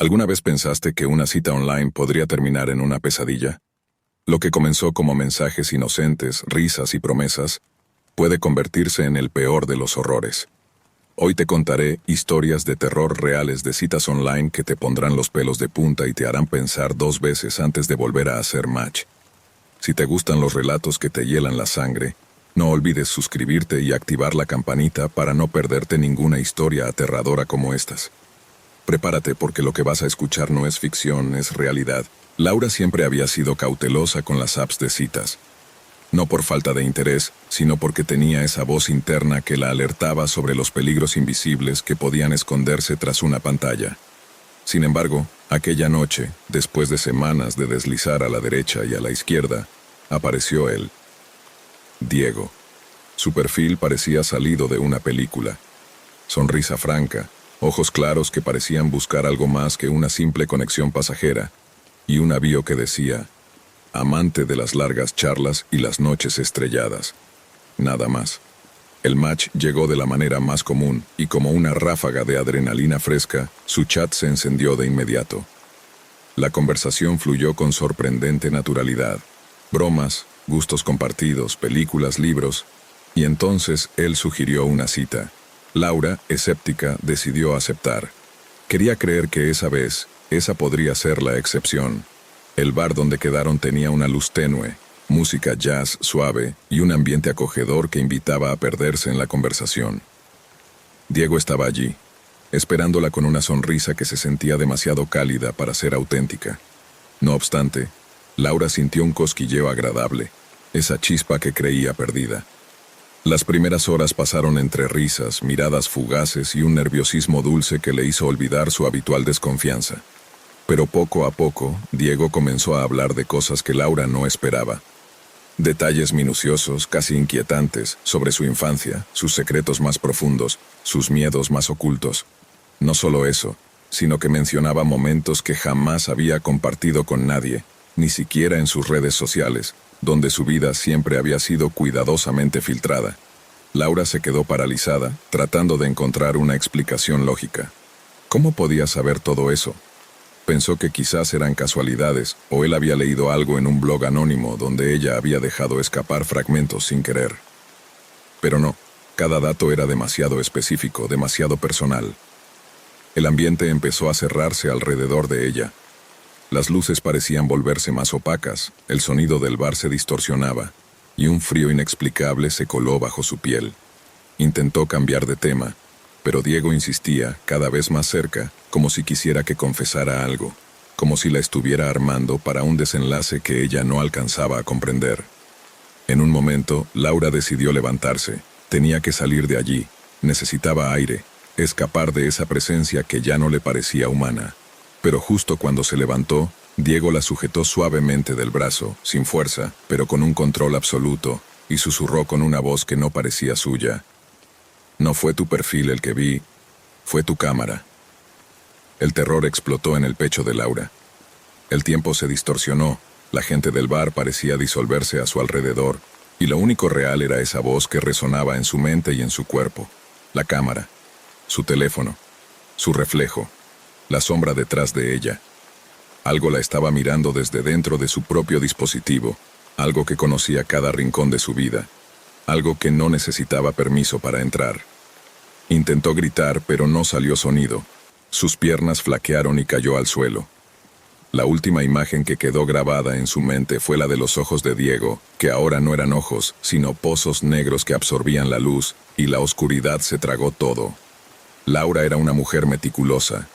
¿Alguna vez pensaste que una cita online podría terminar en una pesadilla? Lo que comenzó como mensajes inocentes, risas y promesas, puede convertirse en el peor de los horrores. Hoy te contaré historias de terror reales de citas online que te pondrán los pelos de punta y te harán pensar 2 veces antes de volver a hacer match. Si te gustan los relatos que te hielan la sangre, no olvides suscribirte y activar la campanita para no perderte ninguna historia aterradora como estas. Prepárate porque lo que vas a escuchar no es ficción, es realidad. Laura siempre había sido cautelosa con las apps de citas. No por falta de interés, sino porque tenía esa voz interna que la alertaba sobre los peligros invisibles que podían esconderse tras una pantalla. Sin embargo, aquella noche, después de semanas de deslizar a la derecha y a la izquierda, apareció él. Diego. Su perfil parecía salido de una película. Sonrisa franca, ojos claros que parecían buscar algo más que una simple conexión pasajera, y un aviso que decía: amante de las largas charlas y las noches estrelladas. Nada más. El match llegó de la manera más común, y como una ráfaga de adrenalina fresca, su chat se encendió de inmediato. La conversación fluyó con sorprendente naturalidad. Bromas, gustos compartidos, películas, libros, y entonces él sugirió una cita. Laura, escéptica, decidió aceptar. Quería creer que esa vez, esa podría ser la excepción. El bar donde quedaron tenía una luz tenue, música jazz suave y un ambiente acogedor que invitaba a perderse en la conversación. Diego estaba allí, esperándola con una sonrisa que se sentía demasiado cálida para ser auténtica. No obstante, Laura sintió un cosquilleo agradable, esa chispa que creía perdida. Las primeras horas pasaron entre risas, miradas fugaces y un nerviosismo dulce que le hizo olvidar su habitual desconfianza. Pero poco a poco, Diego comenzó a hablar de cosas que Laura no esperaba. Detalles minuciosos, casi inquietantes, sobre su infancia, sus secretos más profundos, sus miedos más ocultos. No solo eso, sino que mencionaba momentos que jamás había compartido con nadie, ni siquiera en sus redes sociales, donde su vida siempre había sido cuidadosamente filtrada. Laura se quedó paralizada, tratando de encontrar una explicación lógica. ¿Cómo podía saber todo eso? Pensó que quizás eran casualidades, o él había leído algo en un blog anónimo donde ella había dejado escapar fragmentos sin querer. Pero no, cada dato era demasiado específico, demasiado personal. El ambiente empezó a cerrarse alrededor de ella. Las luces parecían volverse más opacas, el sonido del bar se distorsionaba, y un frío inexplicable se coló bajo su piel. Intentó cambiar de tema, pero Diego insistía, cada vez más cerca, como si quisiera que confesara algo, como si la estuviera armando para un desenlace que ella no alcanzaba a comprender. En un momento, Laura decidió levantarse. Tenía que salir de allí, necesitaba aire, escapar de esa presencia que ya no le parecía humana. Pero justo cuando se levantó, Diego la sujetó suavemente del brazo, sin fuerza, pero con un control absoluto, y susurró con una voz que no parecía suya: no fue tu perfil el que vi, fue tu cámara. El terror explotó en el pecho de Laura. El tiempo se distorsionó, la gente del bar parecía disolverse a su alrededor, y lo único real era esa voz que resonaba en su mente y en su cuerpo. La cámara, su teléfono, su reflejo, la sombra detrás de ella. Algo la estaba mirando desde dentro de su propio dispositivo, algo que conocía cada rincón de su vida, algo que no necesitaba permiso para entrar. Intentó gritar, pero no salió sonido. Sus piernas flaquearon y cayó al suelo. La última imagen que quedó grabada en su mente fue la de los ojos de Diego, que ahora no eran ojos, sino pozos negros que absorbían la luz, y la oscuridad se tragó todo. Laura era una mujer meticulosa.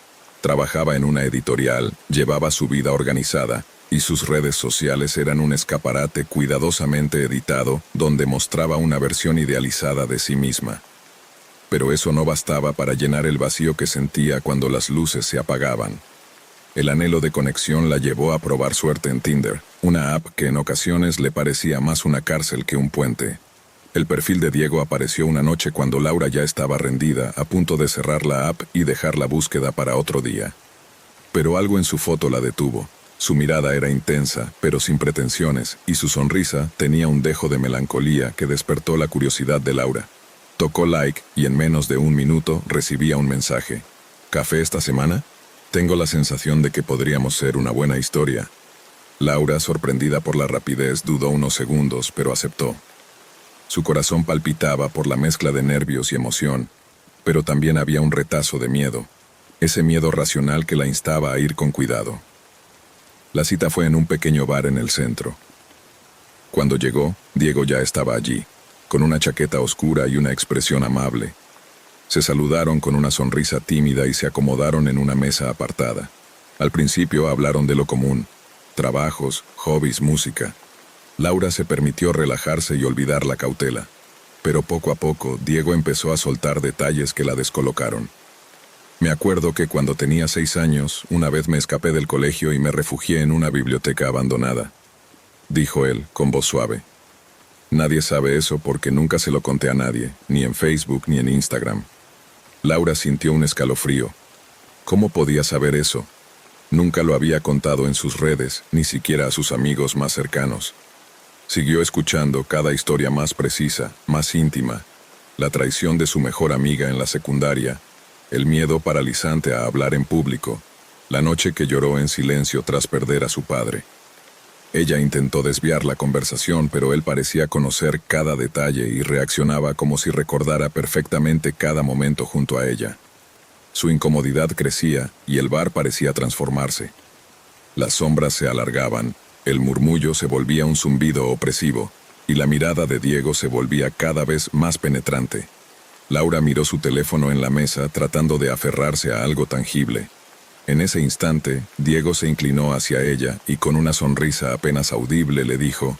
Trabajaba en una editorial, llevaba su vida organizada, y sus redes sociales eran un escaparate cuidadosamente editado, donde mostraba una versión idealizada de sí misma. Pero eso no bastaba para llenar el vacío que sentía cuando las luces se apagaban. El anhelo de conexión la llevó a probar suerte en Tinder, una app que en ocasiones le parecía más una cárcel que un puente. El perfil de Diego apareció una noche cuando Laura ya estaba rendida, a punto de cerrar la app y dejar la búsqueda para otro día. Pero algo en su foto la detuvo. Su mirada era intensa, pero sin pretensiones, y su sonrisa tenía un dejo de melancolía que despertó la curiosidad de Laura. Tocó like y en menos de 1 minuto recibía un mensaje. ¿Café esta semana? Tengo la sensación de que podríamos ser una buena historia. Laura, sorprendida por la rapidez, dudó unos segundos, pero aceptó. Su corazón palpitaba por la mezcla de nervios y emoción, pero también había un retazo de miedo, ese miedo racional que la instaba a ir con cuidado. La cita fue en un pequeño bar en el centro. Cuando llegó, Diego ya estaba allí, con una chaqueta oscura y una expresión amable. Se saludaron con una sonrisa tímida y se acomodaron en una mesa apartada. Al principio hablaron de lo común: trabajos, hobbies, música. Laura se permitió relajarse y olvidar la cautela. Pero poco a poco, Diego empezó a soltar detalles que la descolocaron. Me acuerdo que cuando tenía 6 años, una vez me escapé del colegio y me refugié en una biblioteca abandonada, dijo él, con voz suave. Nadie sabe eso porque nunca se lo conté a nadie, ni en Facebook ni en Instagram. Laura sintió un escalofrío. ¿Cómo podía saber eso? Nunca lo había contado en sus redes, ni siquiera a sus amigos más cercanos. Siguió escuchando cada historia más precisa, más íntima. La traición de su mejor amiga en la secundaria, el miedo paralizante a hablar en público, la noche que lloró en silencio tras perder a su padre. Ella intentó desviar la conversación, pero él parecía conocer cada detalle y reaccionaba como si recordara perfectamente cada momento junto a ella. Su incomodidad crecía y el bar parecía transformarse. Las sombras se alargaban, el murmullo se volvía un zumbido opresivo, y la mirada de Diego se volvía cada vez más penetrante. Laura miró su teléfono en la mesa tratando de aferrarse a algo tangible. En ese instante, Diego se inclinó hacia ella y con una sonrisa apenas audible le dijo: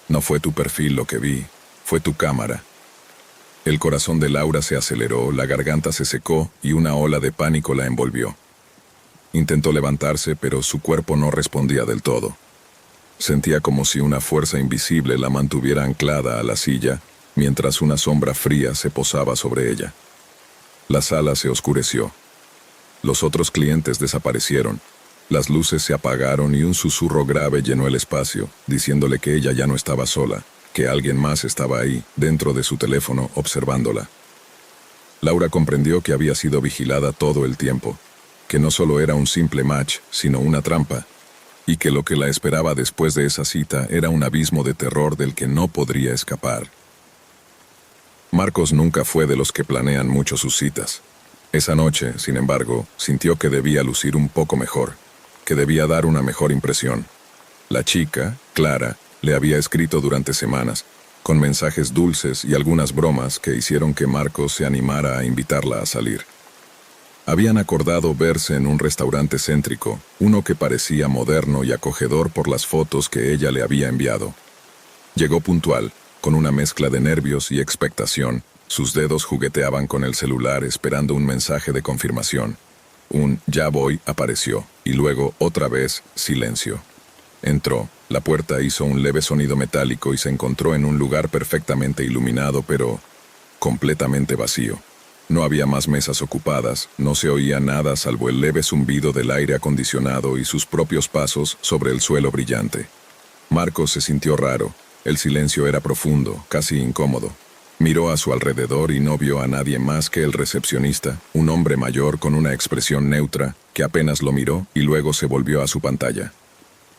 «No fue tu perfil lo que vi, fue tu cámara». El corazón de Laura se aceleró, la garganta se secó y una ola de pánico la envolvió. Intentó levantarse, pero su cuerpo no respondía del todo. Sentía como si una fuerza invisible la mantuviera anclada a la silla, mientras una sombra fría se posaba sobre ella. La sala se oscureció. Los otros clientes desaparecieron. Las luces se apagaron y un susurro grave llenó el espacio, diciéndole que ella ya no estaba sola, que alguien más estaba ahí, dentro de su teléfono, observándola. Laura comprendió que había sido vigilada todo el tiempo, que no solo era un simple match, sino una trampa, y que lo que la esperaba después de esa cita era un abismo de terror del que no podría escapar. Marcos nunca fue de los que planean mucho sus citas. Esa noche, sin embargo, sintió que debía lucir un poco mejor, que debía dar una mejor impresión. La chica, Clara, le había escrito durante semanas, con mensajes dulces y algunas bromas que hicieron que Marcos se animara a invitarla a salir. Habían acordado verse en un restaurante céntrico, uno que parecía moderno y acogedor por las fotos que ella le había enviado. Llegó puntual, con una mezcla de nervios y expectación. Sus dedos jugueteaban con el celular esperando un mensaje de confirmación. Un «ya voy» apareció, y luego, otra vez, silencio. Entró, la puerta hizo un leve sonido metálico y se encontró en un lugar perfectamente iluminado, pero completamente vacío. No había más mesas ocupadas, no se oía nada salvo el leve zumbido del aire acondicionado y sus propios pasos sobre el suelo brillante. Marcos se sintió raro, el silencio era profundo, casi incómodo. Miró a su alrededor y no vio a nadie más que el recepcionista, un hombre mayor con una expresión neutra, que apenas lo miró y luego se volvió a su pantalla.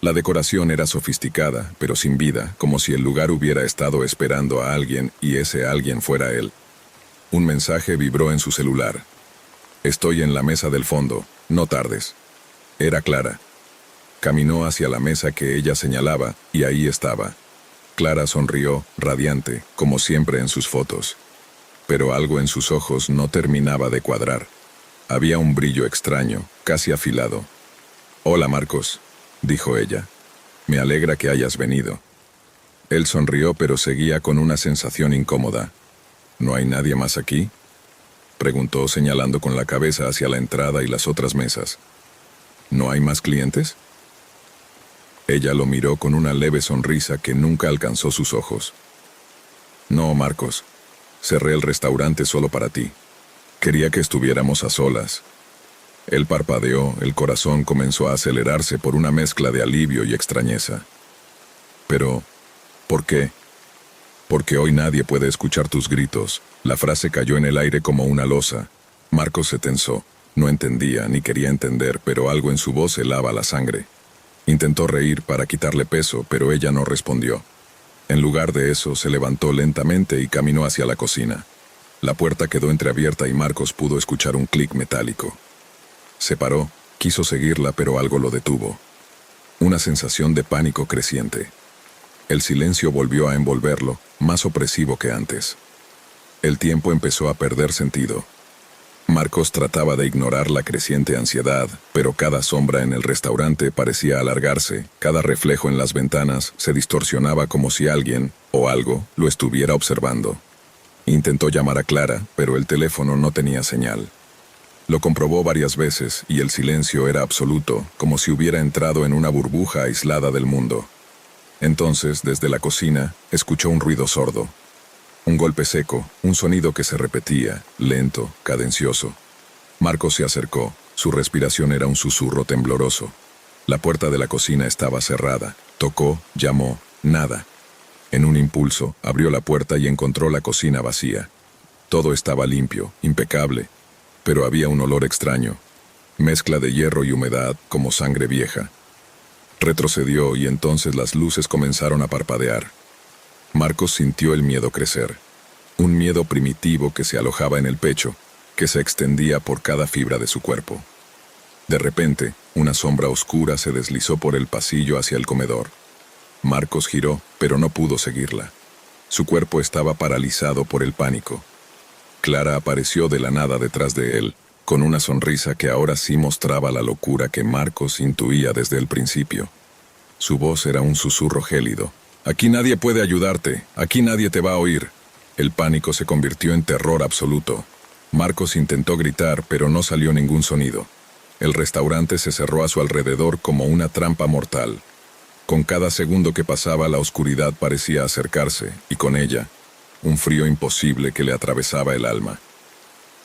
La decoración era sofisticada, pero sin vida, como si el lugar hubiera estado esperando a alguien y ese alguien fuera él. Un mensaje vibró en su celular. «Estoy en la mesa del fondo, no tardes». Era Clara. Caminó hacia la mesa que ella señalaba y ahí estaba. Clara sonrió, radiante, como siempre en sus fotos. Pero algo en sus ojos no terminaba de cuadrar. Había un brillo extraño, casi afilado. «Hola, Marcos», dijo ella. «Me alegra que hayas venido». Él sonrió, pero seguía con una sensación incómoda. «¿No hay nadie más aquí?», preguntó señalando con la cabeza hacia la entrada y las otras mesas. «¿No hay más clientes?». Ella lo miró con una leve sonrisa que nunca alcanzó sus ojos. «No, Marcos. Cerré el restaurante solo para ti. Quería que estuviéramos a solas». Él parpadeó, el corazón comenzó a acelerarse por una mezcla de alivio y extrañeza. «Pero, ¿por qué?». «Porque hoy nadie puede escuchar tus gritos». La frase cayó en el aire como una losa. Marcos se tensó. No entendía ni quería entender, pero algo en su voz helaba la sangre. Intentó reír para quitarle peso, pero ella no respondió. En lugar de eso, se levantó lentamente y caminó hacia la cocina. La puerta quedó entreabierta y Marcos pudo escuchar un clic metálico. Se paró, quiso seguirla, pero algo lo detuvo. Una sensación de pánico creciente. El silencio volvió a envolverlo, más opresivo que antes. El tiempo empezó a perder sentido. Marcos trataba de ignorar la creciente ansiedad, pero cada sombra en el restaurante parecía alargarse, cada reflejo en las ventanas se distorsionaba como si alguien, o algo, lo estuviera observando. Intentó llamar a Clara, pero el teléfono no tenía señal. Lo comprobó varias veces y el silencio era absoluto, como si hubiera entrado en una burbuja aislada del mundo. Entonces, desde la cocina, escuchó un ruido sordo. Un golpe seco, un sonido que se repetía, lento, cadencioso. Marcos se acercó, su respiración era un susurro tembloroso. La puerta de la cocina estaba cerrada. Tocó, llamó, nada. En un impulso, abrió la puerta y encontró la cocina vacía. Todo estaba limpio, impecable, pero había un olor extraño, mezcla de hierro y humedad, como sangre vieja. Retrocedió y entonces las luces comenzaron a parpadear. Marcos sintió el miedo crecer. Un miedo primitivo que se alojaba en el pecho, que se extendía por cada fibra de su cuerpo. De repente, una sombra oscura se deslizó por el pasillo hacia el comedor. Marcos giró, pero no pudo seguirla. Su cuerpo estaba paralizado por el pánico. Clara apareció de la nada detrás de él, con una sonrisa que ahora sí mostraba la locura que Marcos intuía desde el principio. Su voz era un susurro gélido. «Aquí nadie puede ayudarte, aquí nadie te va a oír». El pánico se convirtió en terror absoluto. Marcos intentó gritar, pero no salió ningún sonido. El restaurante se cerró a su alrededor como una trampa mortal. Con cada segundo que pasaba, la oscuridad parecía acercarse, y con ella, un frío imposible que le atravesaba el alma.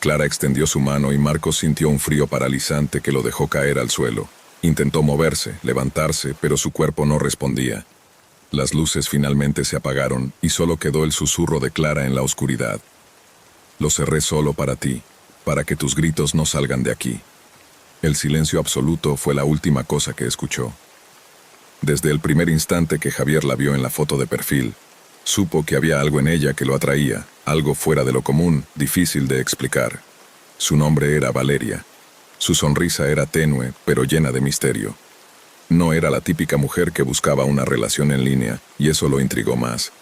Clara extendió su mano y Marcos sintió un frío paralizante que lo dejó caer al suelo. Intentó moverse, levantarse, pero su cuerpo no respondía. Las luces finalmente se apagaron y solo quedó el susurro de Clara en la oscuridad. «Lo cerré solo para ti, para que tus gritos no salgan de aquí». El silencio absoluto fue la última cosa que escuchó. Desde el primer instante que Javier la vio en la foto de perfil, supo que había algo en ella que lo atraía, algo fuera de lo común, difícil de explicar. Su nombre era Valeria. Su sonrisa era tenue, pero llena de misterio. No era la típica mujer que buscaba una relación en línea, y eso lo intrigó más.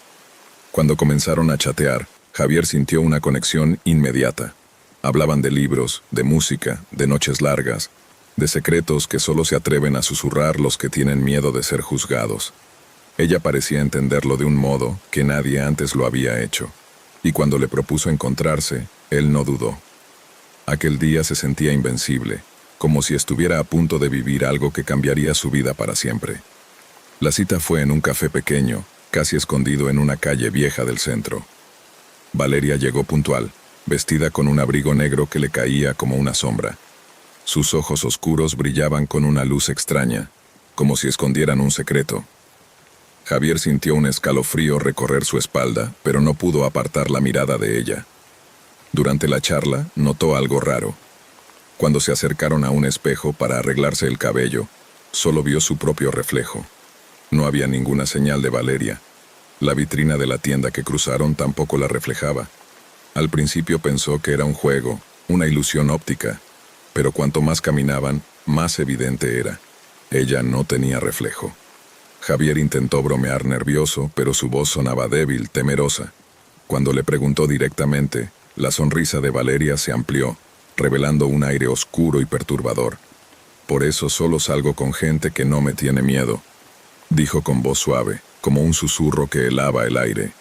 Cuando comenzaron a chatear, Javier sintió una conexión inmediata. Hablaban de libros, de música, de noches largas, de secretos que solo se atreven a susurrar los que tienen miedo de ser juzgados. Ella parecía entenderlo de un modo que nadie antes lo había hecho, y cuando le propuso encontrarse, él no dudó. Aquel día se sentía invencible, como si estuviera a punto de vivir algo que cambiaría su vida para siempre. La cita fue en un café pequeño, casi escondido en una calle vieja del centro. Valeria llegó puntual, vestida con un abrigo negro que le caía como una sombra. Sus ojos oscuros brillaban con una luz extraña, como si escondieran un secreto. Javier sintió un escalofrío recorrer su espalda, pero no pudo apartar la mirada de ella. Durante la charla, notó algo raro. Cuando se acercaron a un espejo para arreglarse el cabello, solo vio su propio reflejo. No había ninguna señal de Valeria. La vitrina de la tienda que cruzaron tampoco la reflejaba. Al principio pensó que era un juego, una ilusión óptica, pero cuanto más caminaban, más evidente era. Ella no tenía reflejo. Javier intentó bromear nervioso, pero su voz sonaba débil, temerosa. Cuando le preguntó directamente, la sonrisa de Valeria se amplió, revelando un aire oscuro y perturbador. «Por eso solo salgo con gente que no me tiene miedo», dijo con voz suave, como un susurro que helaba el aire.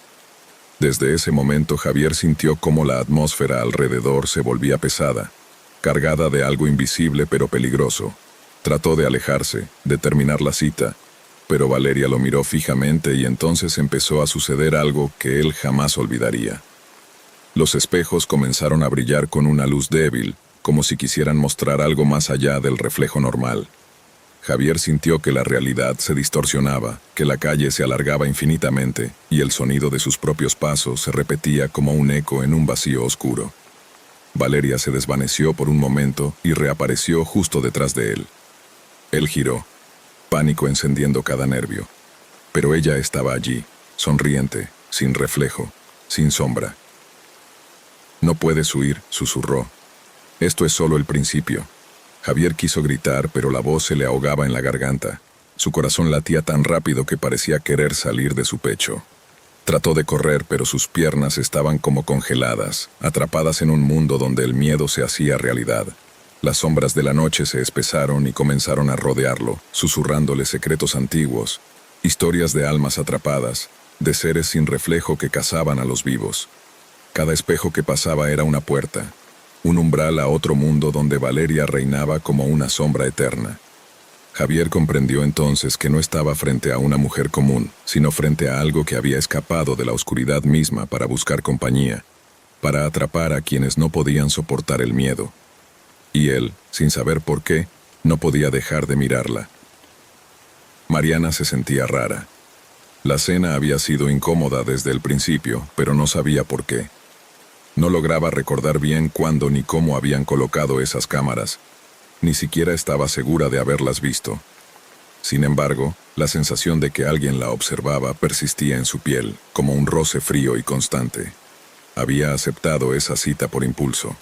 Desde ese momento Javier sintió cómo la atmósfera alrededor se volvía pesada, cargada de algo invisible pero peligroso. Trató de alejarse, de terminar la cita, pero Valeria lo miró fijamente y entonces empezó a suceder algo que él jamás olvidaría. Los espejos comenzaron a brillar con una luz débil, como si quisieran mostrar algo más allá del reflejo normal. Javier sintió que la realidad se distorsionaba, que la calle se alargaba infinitamente, y el sonido de sus propios pasos se repetía como un eco en un vacío oscuro. Valeria se desvaneció por un momento y reapareció justo detrás de él. Él giró, pánico encendiendo cada nervio. Pero ella estaba allí, sonriente, sin reflejo, sin sombra. «No puedes huir», susurró. «Esto es solo el principio». Javier quiso gritar, pero la voz se le ahogaba en la garganta. Su corazón latía tan rápido que parecía querer salir de su pecho. Trató de correr, pero sus piernas estaban como congeladas, atrapadas en un mundo donde el miedo se hacía realidad. Las sombras de la noche se espesaron y comenzaron a rodearlo, susurrándole secretos antiguos, historias de almas atrapadas, de seres sin reflejo que cazaban a los vivos. Cada espejo que pasaba era una puerta, un umbral a otro mundo donde Valeria reinaba como una sombra eterna. Javier comprendió entonces que no estaba frente a una mujer común, sino frente a algo que había escapado de la oscuridad misma para buscar compañía, para atrapar a quienes no podían soportar el miedo. Y él, sin saber por qué, no podía dejar de mirarla. Mariana se sentía rara. La cena había sido incómoda desde el principio, pero no sabía por qué. No lograba recordar bien cuándo ni cómo habían colocado esas cámaras. Ni siquiera estaba segura de haberlas visto. Sin embargo, la sensación de que alguien la observaba persistía en su piel, como un roce frío y constante. Había aceptado esa cita por impulso.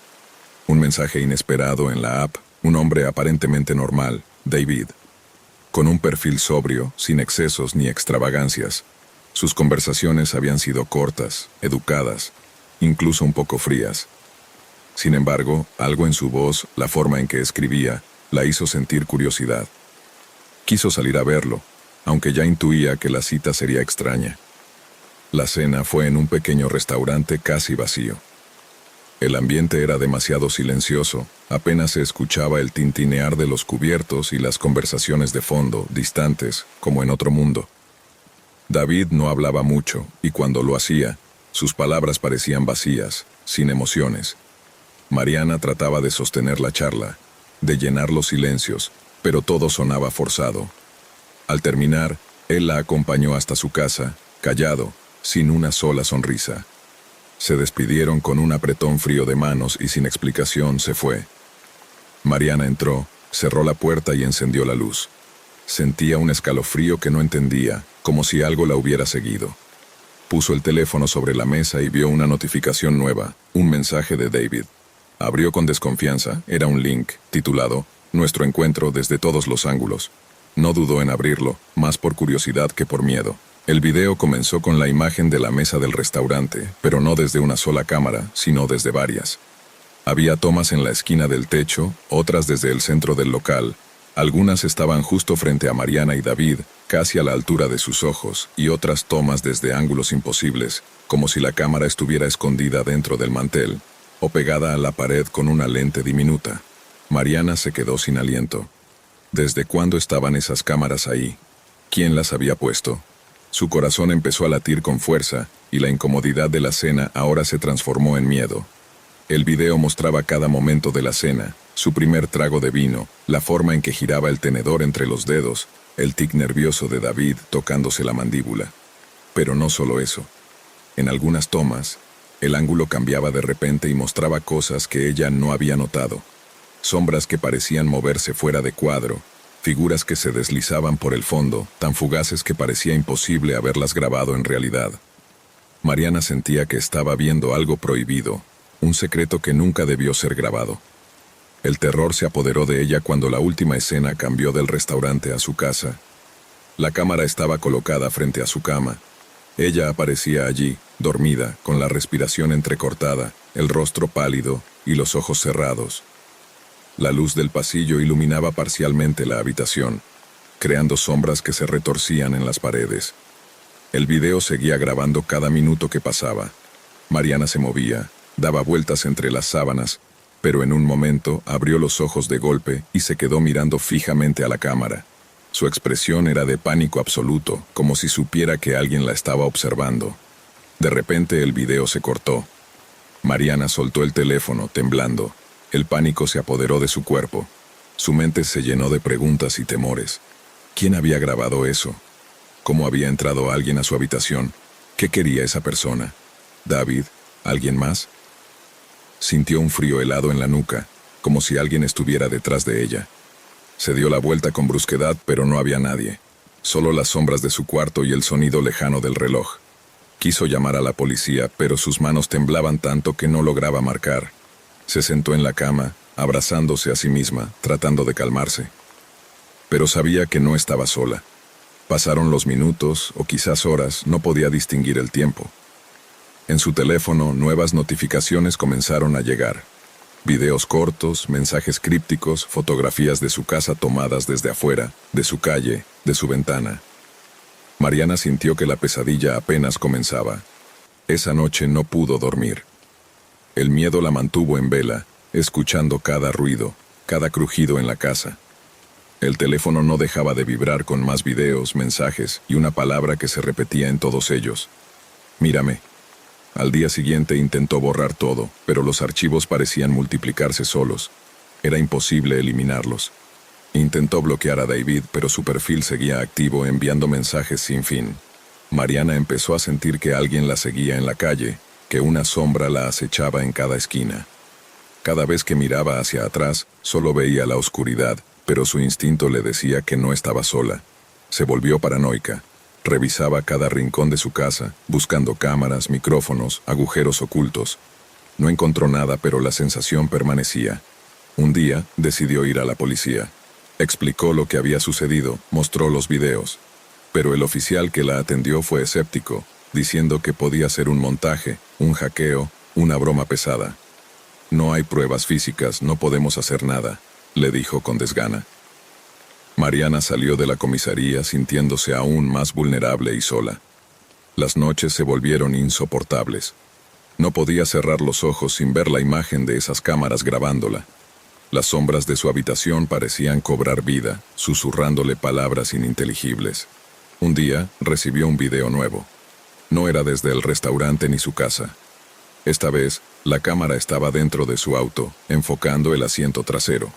Un mensaje inesperado en la app, un hombre aparentemente normal, David. Con un perfil sobrio, sin excesos ni extravagancias. Sus conversaciones habían sido cortas, educadas, incluso un poco frías. Sin embargo, algo en su voz, la forma en que escribía, la hizo sentir curiosidad. Quiso salir a verlo, aunque ya intuía que la cita sería extraña. La cena fue en un pequeño restaurante casi vacío. El ambiente era demasiado silencioso, apenas se escuchaba el tintinear de los cubiertos y las conversaciones de fondo, distantes, como en otro mundo. David no hablaba mucho, y cuando lo hacía, sus palabras parecían vacías, sin emociones. Mariana trataba de sostener la charla, de llenar los silencios, pero todo sonaba forzado. Al terminar, él la acompañó hasta su casa, callado, sin una sola sonrisa. Se despidieron con un apretón frío de manos y sin explicación se fue. Mariana entró, cerró la puerta y encendió la luz. Sentía un escalofrío que no entendía, como si algo la hubiera seguido. Puso el teléfono sobre la mesa y vio una notificación nueva, un mensaje de David. Abrió con desconfianza, era un link, titulado «Nuestro encuentro desde todos los ángulos». No dudó en abrirlo, más por curiosidad que por miedo. El video comenzó con la imagen de la mesa del restaurante, pero no desde una sola cámara, sino desde varias. Había tomas en la esquina del techo, otras desde el centro del local. Algunas estaban justo frente a Mariana y David, casi a la altura de sus ojos, y otras tomas desde ángulos imposibles, como si la cámara estuviera escondida dentro del mantel, o pegada a la pared con una lente diminuta. Mariana se quedó sin aliento. ¿Desde cuándo estaban esas cámaras ahí? ¿Quién las había puesto? Su corazón empezó a latir con fuerza, y la incomodidad de la cena ahora se transformó en miedo. El video mostraba cada momento de la cena, su primer trago de vino, la forma en que giraba el tenedor entre los dedos, el tic nervioso de David tocándose la mandíbula. Pero no solo eso. En algunas tomas, el ángulo cambiaba de repente y mostraba cosas que ella no había notado. Sombras que parecían moverse fuera de cuadro, figuras que se deslizaban por el fondo, tan fugaces que parecía imposible haberlas grabado en realidad. Mariana sentía que estaba viendo algo prohibido, un secreto que nunca debió ser grabado. El terror se apoderó de ella cuando la última escena cambió del restaurante a su casa. La cámara estaba colocada frente a su cama. Ella aparecía allí, dormida, con la respiración entrecortada, el rostro pálido y los ojos cerrados. La luz del pasillo iluminaba parcialmente la habitación, creando sombras que se retorcían en las paredes. El video seguía grabando cada minuto que pasaba. Mariana se movía, daba vueltas entre las sábanas, pero en un momento abrió los ojos de golpe y se quedó mirando fijamente a la cámara. Su expresión era de pánico absoluto, como si supiera que alguien la estaba observando. De repente el video se cortó. Mariana soltó el teléfono, temblando. El pánico se apoderó de su cuerpo. Su mente se llenó de preguntas y temores. ¿Quién había grabado eso? ¿Cómo había entrado alguien a su habitación? ¿Qué quería esa persona? ¿David? ¿Alguien más? Sintió un frío helado en la nuca, como si alguien estuviera detrás de ella. Se dio la vuelta con brusquedad, pero no había nadie. Solo las sombras de su cuarto y el sonido lejano del reloj. Quiso llamar a la policía, pero sus manos temblaban tanto que no lograba marcar. Se sentó en la cama, abrazándose a sí misma, tratando de calmarse. Pero sabía que no estaba sola. Pasaron los minutos, o quizás horas, no podía distinguir el tiempo. En su teléfono, nuevas notificaciones comenzaron a llegar. Videos cortos, mensajes crípticos, fotografías de su casa tomadas desde afuera, de su calle, de su ventana. Mariana sintió que la pesadilla apenas comenzaba. Esa noche no pudo dormir. El miedo la mantuvo en vela, escuchando cada ruido, cada crujido en la casa. El teléfono no dejaba de vibrar con más videos, mensajes y una palabra que se repetía en todos ellos. Mírame. Al día siguiente intentó borrar todo, pero los archivos parecían multiplicarse solos. Era imposible eliminarlos. Intentó bloquear a David, pero su perfil seguía activo enviando mensajes sin fin. Mariana empezó a sentir que alguien la seguía en la calle, que una sombra la acechaba en cada esquina. Cada vez que miraba hacia atrás, solo veía la oscuridad, pero su instinto le decía que no estaba sola. Se volvió paranoica. Revisaba cada rincón de su casa, buscando cámaras, micrófonos, agujeros ocultos. No encontró nada, pero la sensación permanecía. Un día, decidió ir a la policía. Explicó lo que había sucedido, mostró los videos. Pero el oficial que la atendió fue escéptico, diciendo que podía ser un montaje, un hackeo, una broma pesada. No hay pruebas físicas, no podemos hacer nada, le dijo con desgana. Mariana salió de la comisaría sintiéndose aún más vulnerable y sola. Las noches se volvieron insoportables. No podía cerrar los ojos sin ver la imagen de esas cámaras grabándola. Las sombras de su habitación parecían cobrar vida, susurrándole palabras ininteligibles. Un día, recibió un video nuevo. No era desde el restaurante ni su casa. Esta vez, la cámara estaba dentro de su auto, enfocando el asiento trasero.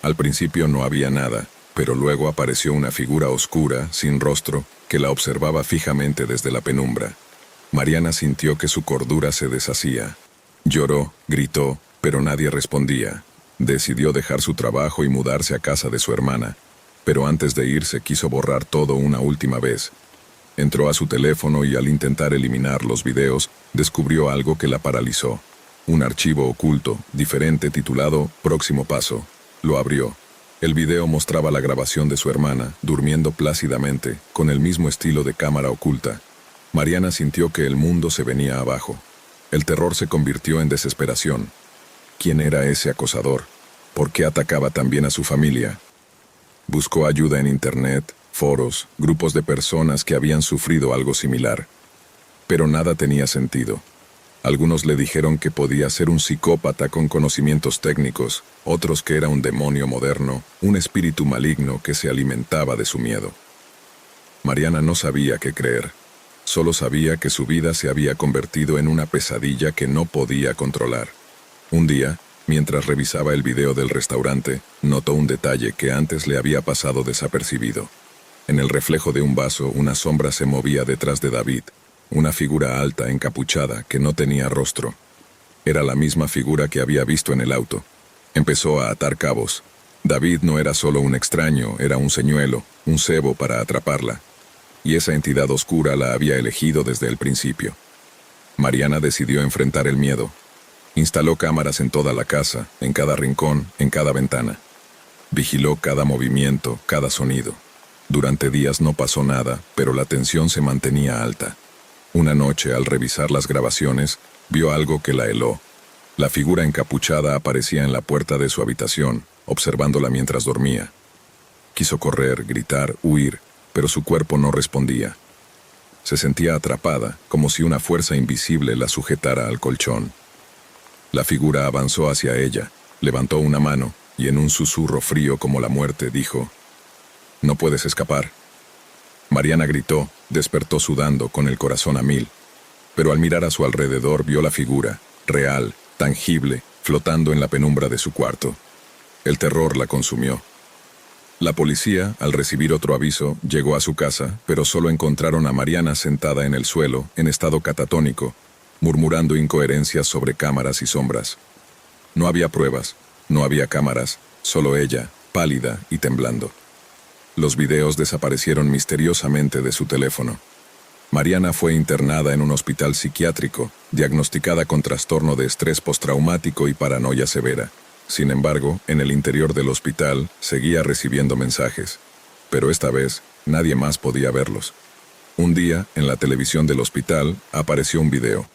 Al principio no había nada, pero luego apareció una figura oscura, sin rostro, que la observaba fijamente desde la penumbra. Mariana sintió que su cordura se deshacía. Lloró, gritó, pero nadie respondía. Decidió dejar su trabajo y mudarse a casa de su hermana, pero antes de irse quiso borrar todo una última vez. Entró a su teléfono y al intentar eliminar los videos, descubrió algo que la paralizó. Un archivo oculto, diferente, titulado Próximo Paso. Lo abrió. El video mostraba la grabación de su hermana, durmiendo plácidamente, con el mismo estilo de cámara oculta. Mariana sintió que el mundo se venía abajo. El terror se convirtió en desesperación. ¿Quién era ese acosador? ¿Por qué atacaba también a su familia? Buscó ayuda en internet, foros, grupos de personas que habían sufrido algo similar. Pero nada tenía sentido. Algunos le dijeron que podía ser un psicópata con conocimientos técnicos, otros que era un demonio moderno, un espíritu maligno que se alimentaba de su miedo. Mariana no sabía qué creer. Solo sabía que su vida se había convertido en una pesadilla que no podía controlar. Un día, mientras revisaba el video del restaurante, notó un detalle que antes le había pasado desapercibido. En el reflejo de un vaso, una sombra se movía detrás de David. Una figura alta, encapuchada, que no tenía rostro. Era la misma figura que había visto en el auto. Empezó a atar cabos. David no era solo un extraño, era un señuelo, un cebo para atraparla. Y esa entidad oscura la había elegido desde el principio. Mariana decidió enfrentar el miedo. Instaló cámaras en toda la casa, en cada rincón, en cada ventana. Vigiló cada movimiento, cada sonido. Durante días no pasó nada, pero la tensión se mantenía alta. Una noche, al revisar las grabaciones, vio algo que la heló. La figura encapuchada aparecía en la puerta de su habitación, observándola mientras dormía. Quiso correr, gritar, huir, pero su cuerpo no respondía. Se sentía atrapada, como si una fuerza invisible la sujetara al colchón. La figura avanzó hacia ella, levantó una mano, y en un susurro frío como la muerte dijo: «No puedes escapar». Mariana gritó, despertó sudando, con el corazón a mil. Pero al mirar a su alrededor vio la figura, real, tangible, flotando en la penumbra de su cuarto. El terror la consumió. La policía, al recibir otro aviso, llegó a su casa, pero solo encontraron a Mariana sentada en el suelo, en estado catatónico, murmurando incoherencias sobre cámaras y sombras. No había pruebas, no había cámaras, solo ella, pálida y temblando. Los videos desaparecieron misteriosamente de su teléfono. Mariana fue internada en un hospital psiquiátrico, diagnosticada con trastorno de estrés postraumático y paranoia severa. Sin embargo, en el interior del hospital seguía recibiendo mensajes, pero esta vez nadie más podía verlos. Un día, en la televisión del hospital, apareció un video.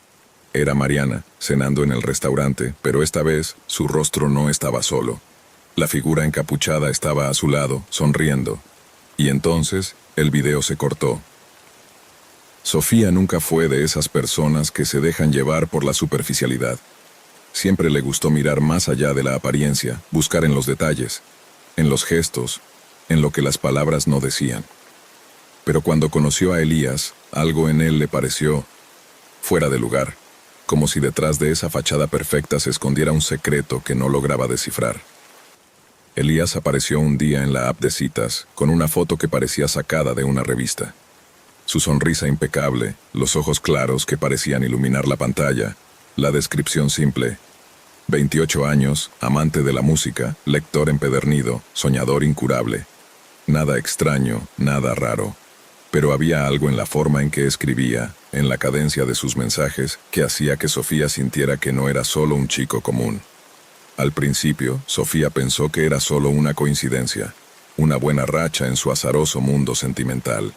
Era Mariana, cenando en el restaurante, pero esta vez su rostro no estaba solo. La figura encapuchada estaba a su lado, sonriendo. Y entonces, el video se cortó. Sofía nunca fue de esas personas que se dejan llevar por la superficialidad. Siempre le gustó mirar más allá de la apariencia, buscar en los detalles, en los gestos, en lo que las palabras no decían. Pero cuando conoció a Elías, algo en él le pareció fuera de lugar, como si detrás de esa fachada perfecta se escondiera un secreto que no lograba descifrar. Elías apareció un día en la app de citas, con una foto que parecía sacada de una revista. Su sonrisa impecable, los ojos claros que parecían iluminar la pantalla, la descripción simple: 28 años, amante de la música, lector empedernido, soñador incurable. Nada extraño, nada raro. Pero había algo en la forma en que escribía, en la cadencia de sus mensajes, que hacía que Sofía sintiera que no era solo un chico común. Al principio, Sofía pensó que era solo una coincidencia, una buena racha en su azaroso mundo sentimental.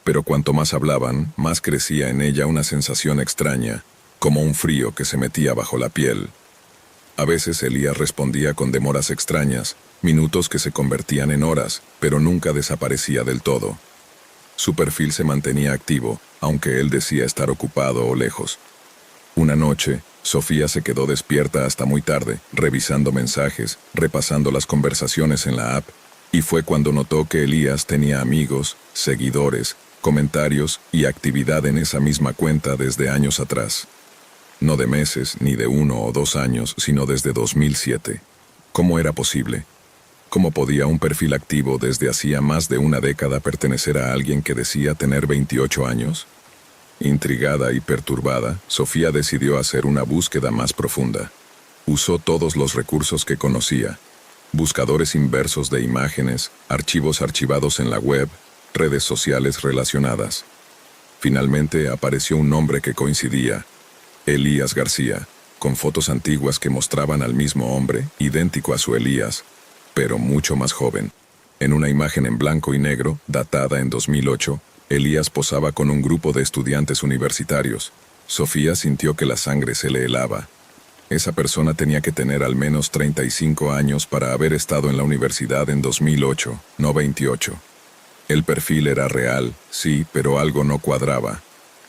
Pero cuanto más hablaban, más crecía en ella una sensación extraña, como un frío que se metía bajo la piel. A veces Elías respondía con demoras extrañas, minutos que se convertían en horas, pero nunca desaparecía del todo. Su perfil se mantenía activo, aunque él decía estar ocupado o lejos. Una noche, Sofía se quedó despierta hasta muy tarde, revisando mensajes, repasando las conversaciones en la app, y fue cuando notó que Elías tenía amigos, seguidores, comentarios y actividad en esa misma cuenta desde años atrás. No de meses, ni de 1 o 2 años, sino desde 2007. ¿Cómo era posible? ¿Cómo podía un perfil activo desde hacía más de una década pertenecer a alguien que decía tener 28 años? Intrigada y perturbada, Sofía decidió hacer una búsqueda más profunda. Usó todos los recursos que conocía: buscadores inversos de imágenes, archivos archivados en la web, redes sociales relacionadas. Finalmente apareció un nombre que coincidía: Elías García, con fotos antiguas que mostraban al mismo hombre, idéntico a su Elías, pero mucho más joven. En una imagen en blanco y negro, datada en 2008, Elías posaba con un grupo de estudiantes universitarios. Sofía sintió que la sangre se le helaba. Esa persona tenía que tener al menos 35 años para haber estado en la universidad en 2008, no 28. El perfil era real, sí, pero algo no cuadraba.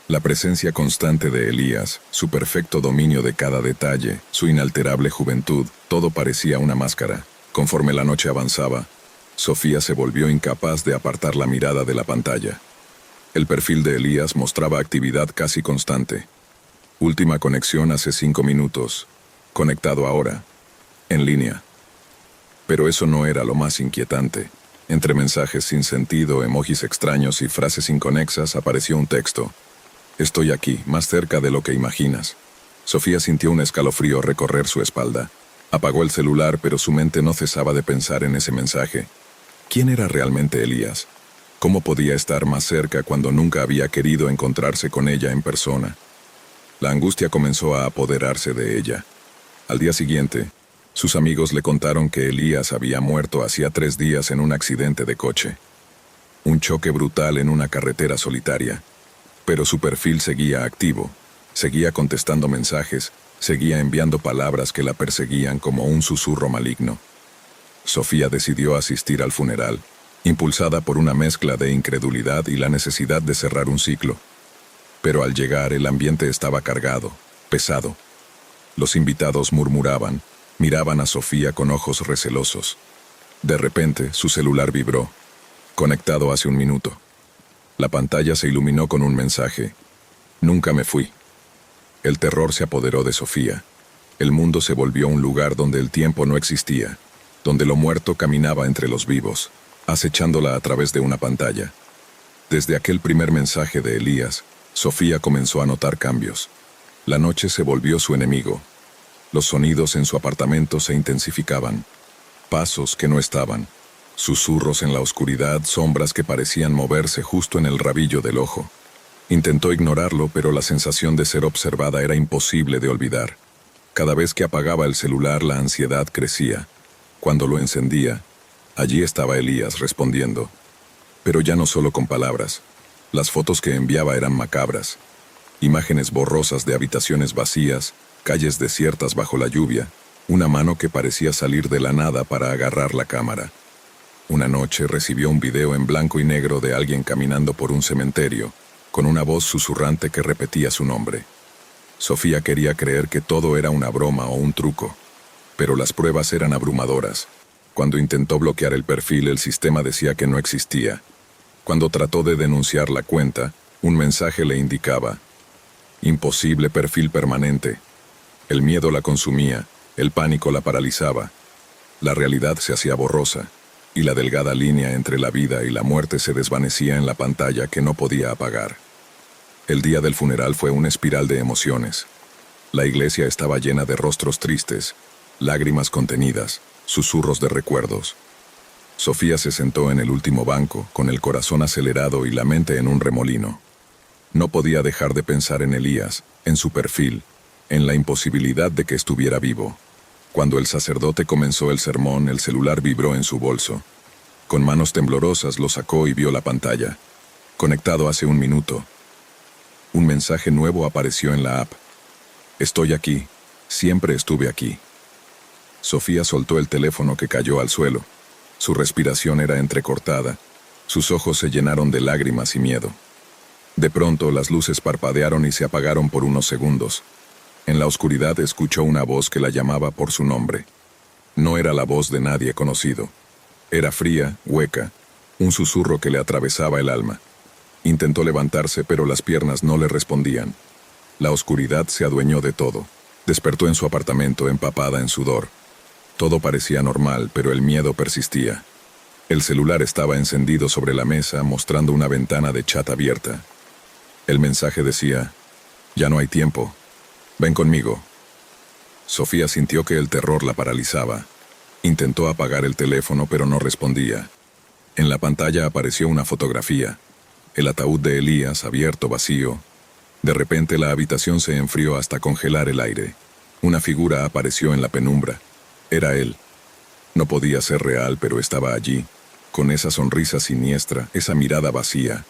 La presencia constante de Elías, su perfecto dominio de cada detalle, su inalterable juventud, todo parecía una máscara. Conforme la noche avanzaba, Sofía se volvió incapaz de apartar la mirada de la pantalla. El perfil de Elías mostraba actividad casi constante. Última conexión hace 5 minutos. Conectado ahora. En línea. Pero eso no era lo más inquietante. Entre mensajes sin sentido, emojis extraños y frases inconexas apareció un texto: Estoy aquí, más cerca de lo que imaginas. Sofía sintió un escalofrío recorrer su espalda. Apagó el celular, pero su mente no cesaba de pensar en ese mensaje. ¿Quién era realmente Elías? ¿Cómo podía estar más cerca cuando nunca había querido encontrarse con ella en persona? La angustia comenzó a apoderarse de ella. Al día siguiente, sus amigos le contaron que Elías había muerto hacía 3 días en un accidente de coche. Un choque brutal en una carretera solitaria. Pero su perfil seguía activo, seguía contestando mensajes, seguía enviando palabras que la perseguían como un susurro maligno. Sofía decidió asistir al funeral, impulsada por una mezcla de incredulidad y la necesidad de cerrar un ciclo. Pero al llegar el ambiente estaba cargado, pesado. Los invitados murmuraban, miraban a Sofía con ojos recelosos. De repente, su celular vibró. Conectado hace 1 minuto. La pantalla se iluminó con un mensaje: Nunca me fui. El terror se apoderó de Sofía. El mundo se volvió un lugar donde el tiempo no existía, donde lo muerto caminaba entre los vivos, acechándola a través de una pantalla. Desde aquel primer mensaje de Elías, Sofía comenzó a notar cambios. La noche se volvió su enemigo. Los sonidos en su apartamento se intensificaban. Pasos que no estaban. Susurros en la oscuridad, sombras que parecían moverse justo en el rabillo del ojo. Intentó ignorarlo, pero la sensación de ser observada era imposible de olvidar. Cada vez que apagaba el celular, la ansiedad crecía. Cuando lo encendía, allí estaba Elías respondiendo. Pero ya no solo con palabras. Las fotos que enviaba eran macabras. Imágenes borrosas de habitaciones vacías, calles desiertas bajo la lluvia, una mano que parecía salir de la nada para agarrar la cámara. Una noche recibió un video en blanco y negro de alguien caminando por un cementerio, con una voz susurrante que repetía su nombre. Sofía quería creer que todo era una broma o un truco, pero las pruebas eran abrumadoras. Cuando intentó bloquear el perfil, el sistema decía que no existía. Cuando trató de denunciar la cuenta, un mensaje le indicaba: imposible perfil permanente. El miedo la consumía, el pánico la paralizaba. La realidad se hacía borrosa, y la delgada línea entre la vida y la muerte se desvanecía en la pantalla que no podía apagar. El día del funeral fue una espiral de emociones. La iglesia estaba llena de rostros tristes, lágrimas contenidas, susurros de recuerdos. Sofía se sentó en el último banco, con el corazón acelerado y la mente en un remolino. No podía dejar de pensar en Elías, en su perfil, en la imposibilidad de que estuviera vivo. Cuando el sacerdote comenzó el sermón, el celular vibró en su bolso. Con manos temblorosas lo sacó y vio la pantalla. Conectado hace un minuto. Un mensaje nuevo apareció en la app. Estoy aquí. Siempre estuve aquí. Sofía soltó el teléfono, que cayó al suelo. Su respiración era entrecortada. Sus ojos se llenaron de lágrimas y miedo. De pronto las luces parpadearon y se apagaron por unos segundos. En la oscuridad escuchó una voz que la llamaba por su nombre. No era la voz de nadie conocido. Era fría, hueca, un susurro que le atravesaba el alma. Intentó levantarse, pero las piernas no le respondían. La oscuridad se adueñó de todo. Despertó en su apartamento, empapada en sudor. Todo parecía normal, pero el miedo persistía. El celular estaba encendido sobre la mesa, mostrando una ventana de chat abierta. El mensaje decía: ya no hay tiempo. Ven conmigo. Sofía sintió que el terror la paralizaba. Intentó apagar el teléfono, pero no respondía. En la pantalla apareció una fotografía. El ataúd de Elías, abierto, vacío. De repente la habitación se enfrió hasta congelar el aire. Una figura apareció en la penumbra. Era él. No podía ser real, pero estaba allí, con esa sonrisa siniestra, esa mirada vacía.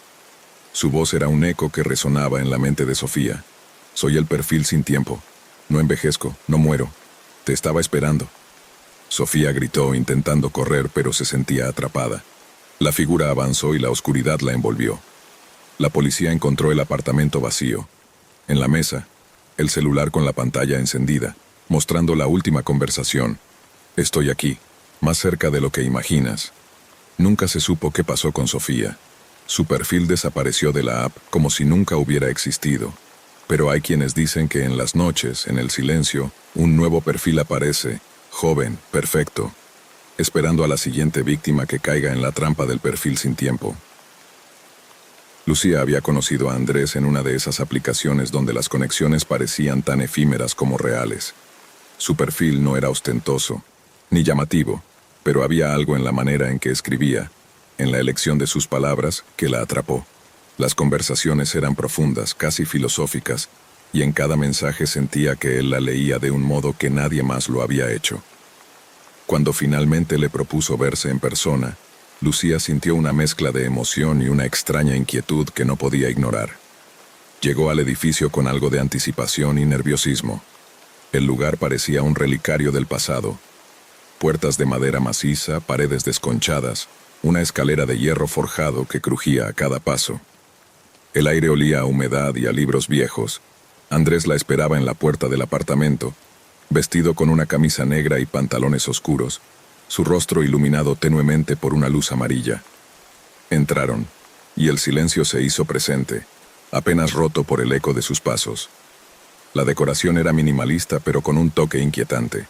Su voz era un eco que resonaba en la mente de Sofía. Soy el perfil sin tiempo. No envejezco, no muero. Te estaba esperando. Sofía gritó, intentando correr, pero se sentía atrapada. La figura avanzó y la oscuridad la envolvió. La policía encontró el apartamento vacío. En la mesa, el celular con la pantalla encendida, mostrando la última conversación. Estoy aquí, más cerca de lo que imaginas. Nunca se supo qué pasó con Sofía. Su perfil desapareció de la app como si nunca hubiera existido. Pero hay quienes dicen que en las noches, en el silencio, un nuevo perfil aparece, joven, perfecto, esperando a la siguiente víctima que caiga en la trampa del perfil sin tiempo. Lucía había conocido a Andrés en una de esas aplicaciones donde las conexiones parecían tan efímeras como reales. Su perfil no era ostentoso, ni llamativo, pero había algo en la manera en que escribía, en la elección de sus palabras, que la atrapó. Las conversaciones eran profundas, casi filosóficas, y en cada mensaje sentía que él la leía de un modo que nadie más lo había hecho. Cuando finalmente le propuso verse en persona, Lucía sintió una mezcla de emoción y una extraña inquietud que no podía ignorar. Llegó al edificio con algo de anticipación y nerviosismo. El lugar parecía un relicario del pasado. Puertas de madera maciza, paredes desconchadas, una escalera de hierro forjado que crujía a cada paso. El aire olía a humedad y a libros viejos. Andrés la esperaba en la puerta del apartamento, vestido con una camisa negra y pantalones oscuros, su rostro iluminado tenuemente por una luz amarilla. Entraron, y el silencio se hizo presente, apenas roto por el eco de sus pasos. La decoración era minimalista, pero con un toque inquietante.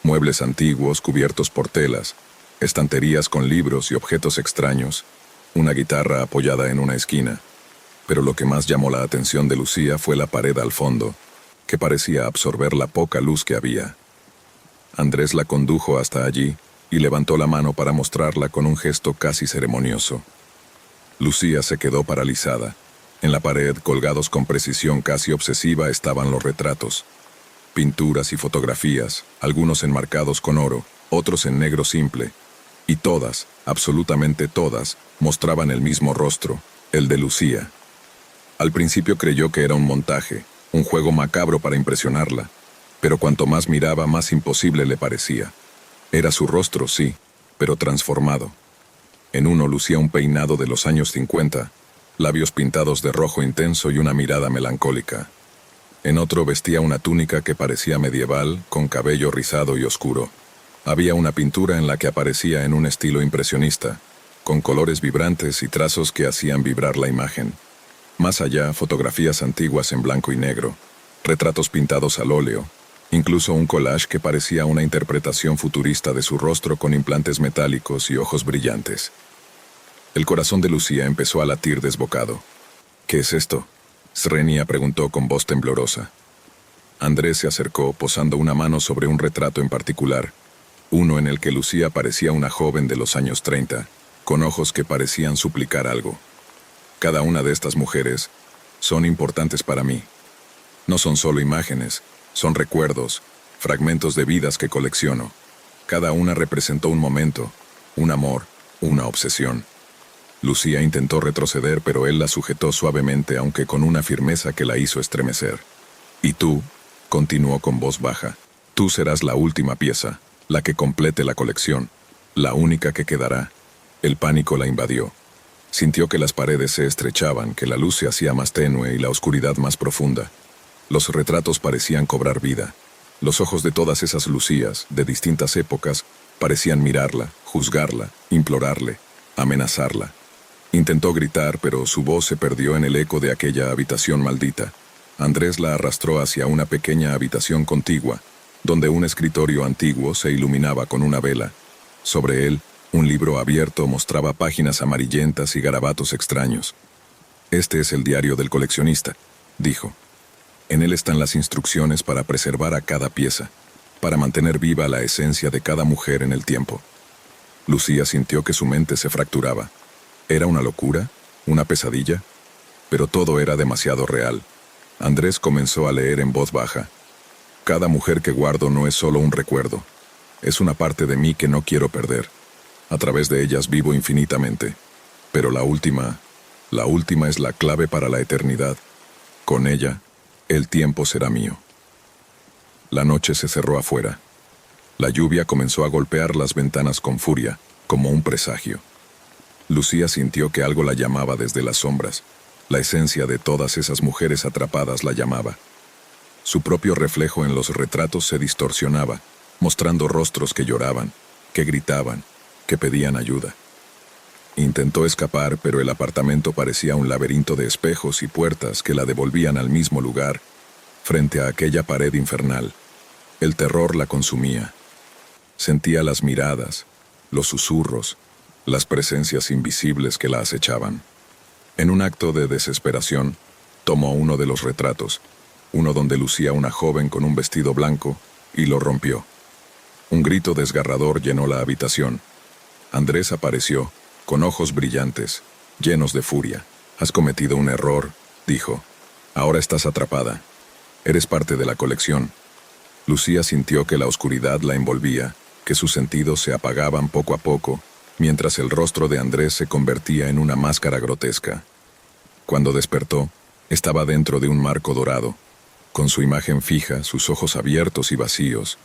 Muebles antiguos cubiertos por telas, estanterías con libros y objetos extraños, una guitarra apoyada en una esquina. Pero lo que más llamó la atención de Lucía fue la pared al fondo. que parecía absorber la poca luz que había. Andrés la condujo hasta allí y levantó la mano para mostrarla con un gesto casi ceremonioso. Lucía se quedó paralizada. En la pared, colgados con precisión casi obsesiva, estaban los retratos. Pinturas y fotografías, algunos enmarcados con oro, otros en negro simple. Y todas, absolutamente todas, mostraban el mismo rostro, el de Lucía. Al principio creyó que era un montaje, un juego macabro para impresionarla, pero cuanto más miraba, más imposible le parecía. Era su rostro, sí, pero transformado. En uno lucía un peinado de los años 50, labios pintados de rojo intenso y una mirada melancólica. En otro vestía una túnica que parecía medieval, con cabello rizado y oscuro. Había una pintura en la que aparecía en un estilo impresionista, con colores vibrantes y trazos que hacían vibrar la imagen. Más allá, fotografías antiguas en blanco y negro, retratos pintados al óleo, incluso un collage que parecía una interpretación futurista de su rostro con implantes metálicos y ojos brillantes. El corazón de Lucía empezó a latir desbocado. «¿Qué es esto?», Srenia preguntó con voz temblorosa. Andrés se acercó, posando una mano sobre un retrato en particular, uno en el que Lucía parecía una joven de los años 30, con ojos que parecían suplicar algo. «Cada una de estas mujeres son importantes para mí. No son solo imágenes, son recuerdos, fragmentos de vidas que colecciono. Cada una representó un momento, un amor, una obsesión». Lucía intentó retroceder, pero él la sujetó suavemente, aunque con una firmeza que la hizo estremecer. «Y tú», continuó con voz baja, «tú serás la última pieza, la que complete la colección, la única que quedará». El pánico la invadió. Sintió que las paredes se estrechaban, que la luz se hacía más tenue y la oscuridad más profunda. Los retratos parecían cobrar vida. Los ojos de todas esas Lucías, de distintas épocas, parecían mirarla, juzgarla, implorarle, amenazarla. Intentó gritar, pero su voz se perdió en el eco de aquella habitación maldita. Andrés la arrastró hacia una pequeña habitación contigua, donde un escritorio antiguo se iluminaba con una vela. Sobre él, un libro abierto mostraba páginas amarillentas y garabatos extraños. «Este es el diario del coleccionista», dijo. «En él están las instrucciones para preservar a cada pieza, para mantener viva la esencia de cada mujer en el tiempo». Lucía sintió que su mente se fracturaba. ¿Era una locura? ¿Una pesadilla? Pero todo era demasiado real. Andrés comenzó a leer en voz baja. «Cada mujer que guardo no es solo un recuerdo. Es una parte de mí que no quiero perder. A través de ellas vivo infinitamente. Pero la última es la clave para la eternidad. Con ella, el tiempo será mío». La noche se cerró afuera. La lluvia comenzó a golpear las ventanas con furia, como un presagio. Lucía sintió que algo la llamaba desde las sombras. La esencia de todas esas mujeres atrapadas la llamaba. Su propio reflejo en los retratos se distorsionaba, mostrando rostros que lloraban, que gritaban, que pedían ayuda. Intentó escapar, pero el apartamento parecía un laberinto de espejos y puertas que la devolvían al mismo lugar, frente a aquella pared infernal. El terror la consumía. Sentía las miradas, los susurros, las presencias invisibles que la acechaban. En un acto de desesperación, tomó uno de los retratos, uno donde lucía una joven con un vestido blanco, y lo rompió. Un grito desgarrador llenó la habitación. Andrés apareció, con ojos brillantes, llenos de furia. «Has cometido un error», dijo. «Ahora estás atrapada. Eres parte de la colección». Lucía sintió que la oscuridad la envolvía, que sus sentidos se apagaban poco a poco, mientras el rostro de Andrés se convertía en una máscara grotesca. Cuando despertó, estaba dentro de un marco dorado, con su imagen fija, sus ojos abiertos y vacíos,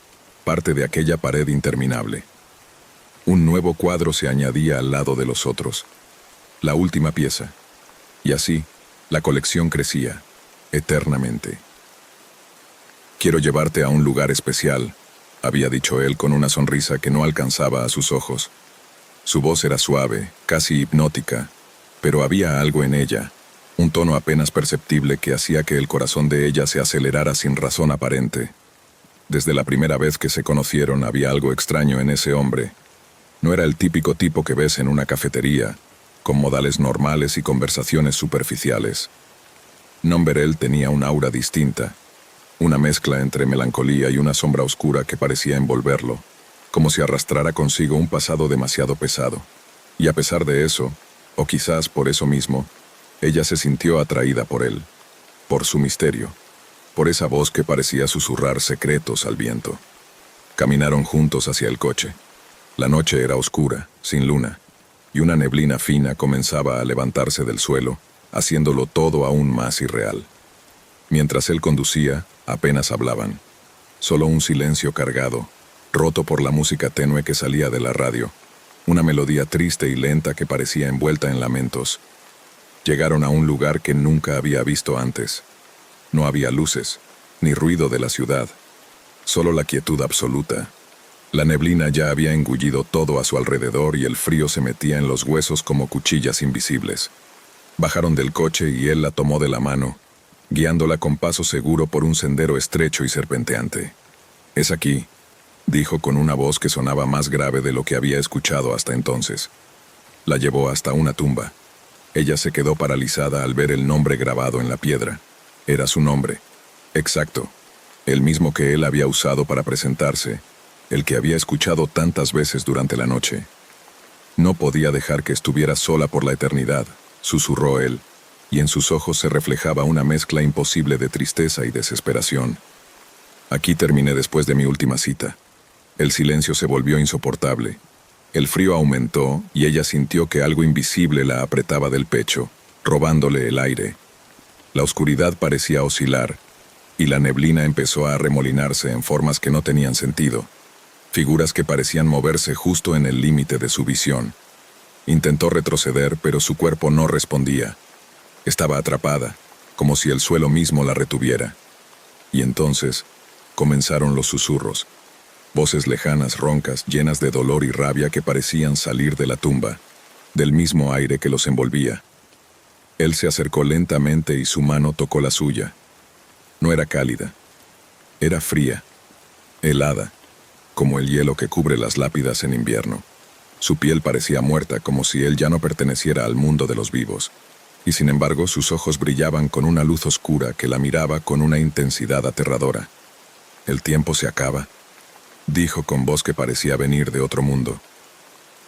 parte de aquella pared interminable. Un nuevo cuadro se añadía al lado de los otros, la última pieza, y así, la colección crecía, eternamente. «Quiero llevarte a un lugar especial», había dicho él con una sonrisa que no alcanzaba a sus ojos. Su voz era suave, casi hipnótica, pero había algo en ella, un tono apenas perceptible que hacía que el corazón de ella se acelerara sin razón aparente. Desde la primera vez que se conocieron había algo extraño en ese hombre. No era el típico tipo que ves en una cafetería, con modales normales y conversaciones superficiales. Nomberel tenía un aura distinta, una mezcla entre melancolía y una sombra oscura que parecía envolverlo, como si arrastrara consigo un pasado demasiado pesado. Y a pesar de eso, o quizás por eso mismo, ella se sintió atraída por él, por su misterio, por esa voz que parecía susurrar secretos al viento. Caminaron juntos hacia el coche. La noche era oscura, sin luna, y una neblina fina comenzaba a levantarse del suelo, haciéndolo todo aún más irreal. Mientras él conducía, apenas hablaban. Solo un silencio cargado, roto por la música tenue que salía de la radio, una melodía triste y lenta que parecía envuelta en lamentos. Llegaron a un lugar que nunca había visto antes. No había luces, ni ruido de la ciudad, solo la quietud absoluta. La neblina ya había engullido todo a su alrededor y el frío se metía en los huesos como cuchillas invisibles. Bajaron del coche y él la tomó de la mano, guiándola con paso seguro por un sendero estrecho y serpenteante. «Es aquí», dijo con una voz que sonaba más grave de lo que había escuchado hasta entonces. La llevó hasta una tumba. Ella se quedó paralizada al ver el nombre grabado en la piedra. Era su nombre. Exacto. El mismo que él había usado para presentarse, el que había escuchado tantas veces durante la noche. No podía dejar que estuviera sola por la eternidad, susurró él, y en sus ojos se reflejaba una mezcla imposible de tristeza y desesperación. Aquí terminé después de mi última cita. El silencio se volvió insoportable. El frío aumentó y ella sintió que algo invisible la apretaba del pecho, robándole el aire. La oscuridad parecía oscilar, y la neblina empezó a arremolinarse en formas que no tenían sentido, figuras que parecían moverse justo en el límite de su visión. Intentó retroceder, pero su cuerpo no respondía. Estaba atrapada, como si el suelo mismo la retuviera. Y entonces comenzaron los susurros, voces lejanas, roncas, llenas de dolor y rabia que parecían salir de la tumba, del mismo aire que los envolvía. Él se acercó lentamente y su mano tocó la suya. No era cálida, era fría, helada, como el hielo que cubre las lápidas en invierno. Su piel parecía muerta, como si él ya no perteneciera al mundo de los vivos, y sin embargo sus ojos brillaban con una luz oscura que la miraba con una intensidad aterradora. «El tiempo se acaba», dijo con voz que parecía venir de otro mundo.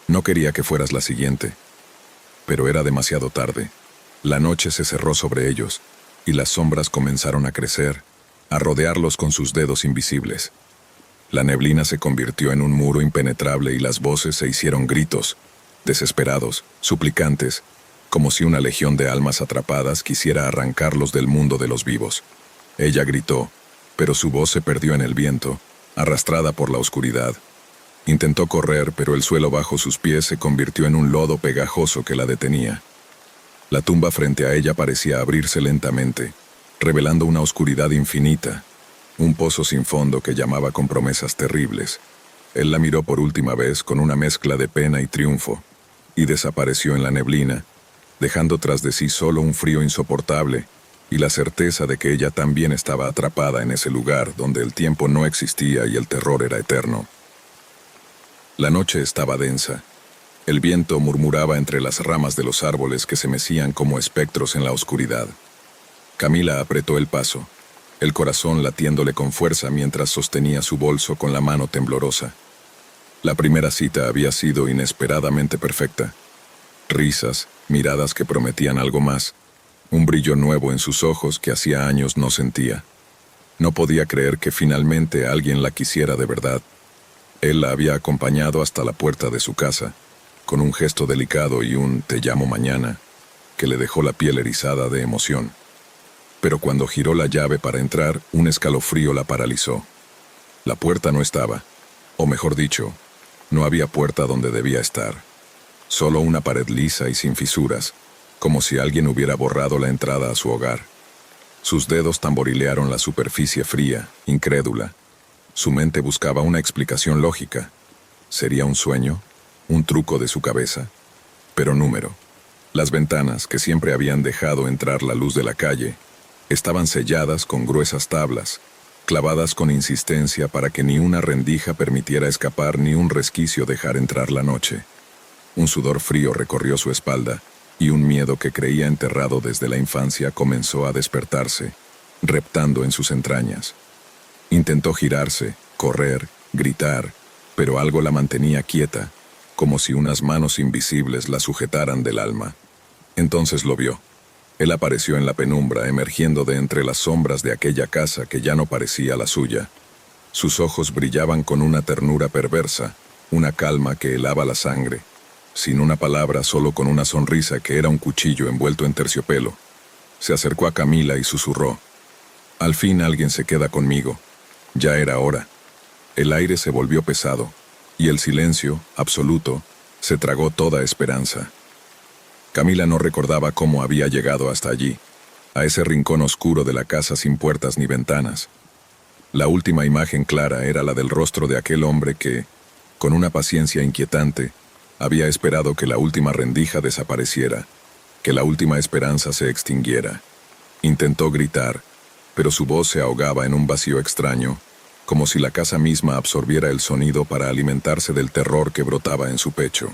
«No quería que fueras la siguiente». Pero era demasiado tarde. La noche se cerró sobre ellos, y las sombras comenzaron a crecer, a rodearlos con sus dedos invisibles. La neblina se convirtió en un muro impenetrable y las voces se hicieron gritos, desesperados, suplicantes, como si una legión de almas atrapadas quisiera arrancarlos del mundo de los vivos. Ella gritó, pero su voz se perdió en el viento, arrastrada por la oscuridad. Intentó correr, pero el suelo bajo sus pies se convirtió en un lodo pegajoso que la detenía. La tumba frente a ella parecía abrirse lentamente, revelando una oscuridad infinita, un pozo sin fondo que llamaba con promesas terribles. Él la miró por última vez con una mezcla de pena y triunfo, y desapareció en la neblina, dejando tras de sí solo un frío insoportable y la certeza de que ella también estaba atrapada en ese lugar donde el tiempo no existía y el terror era eterno. La noche estaba densa. El viento murmuraba entre las ramas de los árboles que se mecían como espectros en la oscuridad. Camila apretó el paso, el corazón latiéndole con fuerza mientras sostenía su bolso con la mano temblorosa. La primera cita había sido inesperadamente perfecta. Risas, miradas que prometían algo más, un brillo nuevo en sus ojos que hacía años no sentía. No podía creer que finalmente alguien la quisiera de verdad. Él la había acompañado hasta la puerta de su casa, con un gesto delicado y un «te llamo mañana», que le dejó la piel erizada de emoción. Pero cuando giró la llave para entrar, un escalofrío la paralizó. La puerta no estaba, o mejor dicho, no había puerta donde debía estar. Solo una pared lisa y sin fisuras, como si alguien hubiera borrado la entrada a su hogar. Sus dedos tamborilearon la superficie fría, incrédula. Su mente buscaba una explicación lógica. ¿Sería un sueño? ¿Un truco de su cabeza? Pero número. Las ventanas, que siempre habían dejado entrar la luz de la calle, estaban selladas con gruesas tablas, clavadas con insistencia para que ni una rendija permitiera escapar ni un resquicio dejar entrar la noche. Un sudor frío recorrió su espalda, y un miedo que creía enterrado desde la infancia comenzó a despertarse, reptando en sus entrañas. Intentó girarse, correr, gritar, pero algo la mantenía quieta, como si unas manos invisibles la sujetaran del alma. Entonces lo vio. Él apareció en la penumbra, emergiendo de entre las sombras de aquella casa que ya no parecía la suya. Sus ojos brillaban con una ternura perversa, una calma que helaba la sangre. Sin una palabra, solo con una sonrisa que era un cuchillo envuelto en terciopelo. Se acercó a Camila y susurró: «Al fin alguien se queda conmigo». Ya era hora. El aire se volvió pesado, y el silencio, absoluto, se tragó toda esperanza. Camila no recordaba cómo había llegado hasta allí, a ese rincón oscuro de la casa sin puertas ni ventanas. La última imagen clara era la del rostro de aquel hombre que, con una paciencia inquietante, había esperado que la última rendija desapareciera, que la última esperanza se extinguiera. Intentó gritar, pero su voz se ahogaba en un vacío extraño, como si la casa misma absorbiera el sonido para alimentarse del terror que brotaba en su pecho.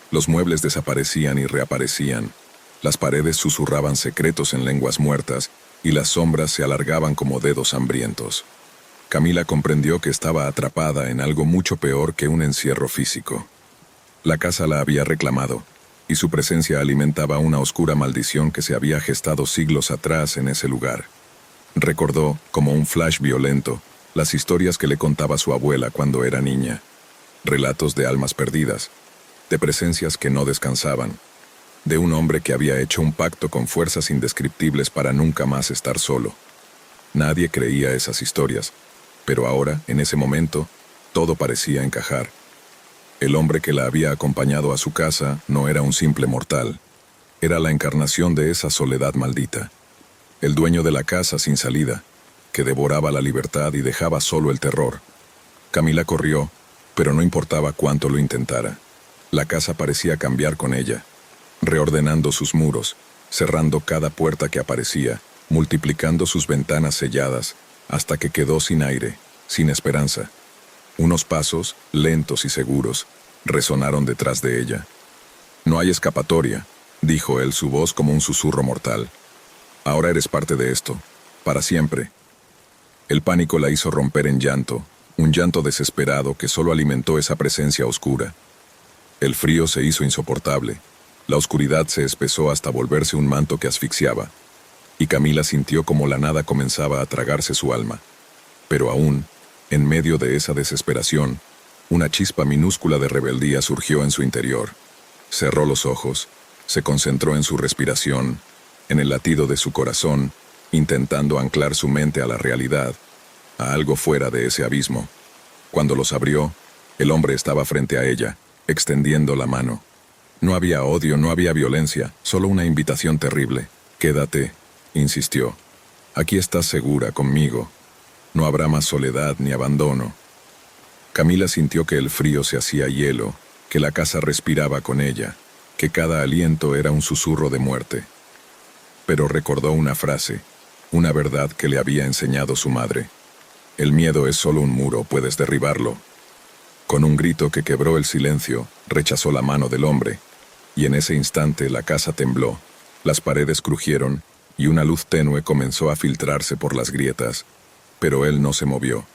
Los muebles desaparecían y reaparecían, las paredes susurraban secretos en lenguas muertas y las sombras se alargaban como dedos hambrientos. Camila comprendió que estaba atrapada en algo mucho peor que un encierro físico. La casa la había reclamado, y su presencia alimentaba una oscura maldición que se había gestado siglos atrás en ese lugar. Recordó, como un flash violento, las historias que le contaba su abuela cuando era niña. Relatos de almas perdidas, de presencias que no descansaban, de un hombre que había hecho un pacto con fuerzas indescriptibles para nunca más estar solo. Nadie creía esas historias, pero ahora, en ese momento, todo parecía encajar. El hombre que la había acompañado a su casa no era un simple mortal, era la encarnación de esa soledad maldita. El dueño de la casa sin salida, que devoraba la libertad y dejaba solo el terror. Camila corrió, pero no importaba cuánto lo intentara. La casa parecía cambiar con ella, reordenando sus muros, cerrando cada puerta que aparecía, multiplicando sus ventanas selladas, hasta que quedó sin aire, sin esperanza. Unos pasos, lentos y seguros, resonaron detrás de ella. «No hay escapatoria», dijo él, su voz como un susurro mortal. «Ahora eres parte de esto, para siempre». El pánico la hizo romper en llanto, un llanto desesperado que solo alimentó esa presencia oscura. El frío se hizo insoportable, la oscuridad se espesó hasta volverse un manto que asfixiaba, y Camila sintió como la nada comenzaba a tragarse su alma. Pero aún, en medio de esa desesperación, una chispa minúscula de rebeldía surgió en su interior. Cerró los ojos, se concentró en su respiración, en el latido de su corazón, intentando anclar su mente a la realidad, a algo fuera de ese abismo. Cuando los abrió, el hombre estaba frente a ella, extendiendo la mano. No había odio, no había violencia, solo una invitación terrible. «Quédate», insistió. «Aquí estás segura conmigo. No habrá más soledad ni abandono». Camila sintió que el frío se hacía hielo, que la casa respiraba con ella, que cada aliento era un susurro de muerte. Pero recordó una frase, una verdad que le había enseñado su madre. «El miedo es solo un muro, puedes derribarlo». Con un grito que quebró el silencio, rechazó la mano del hombre, y en ese instante la casa tembló, las paredes crujieron, y una luz tenue comenzó a filtrarse por las grietas, pero él no se movió.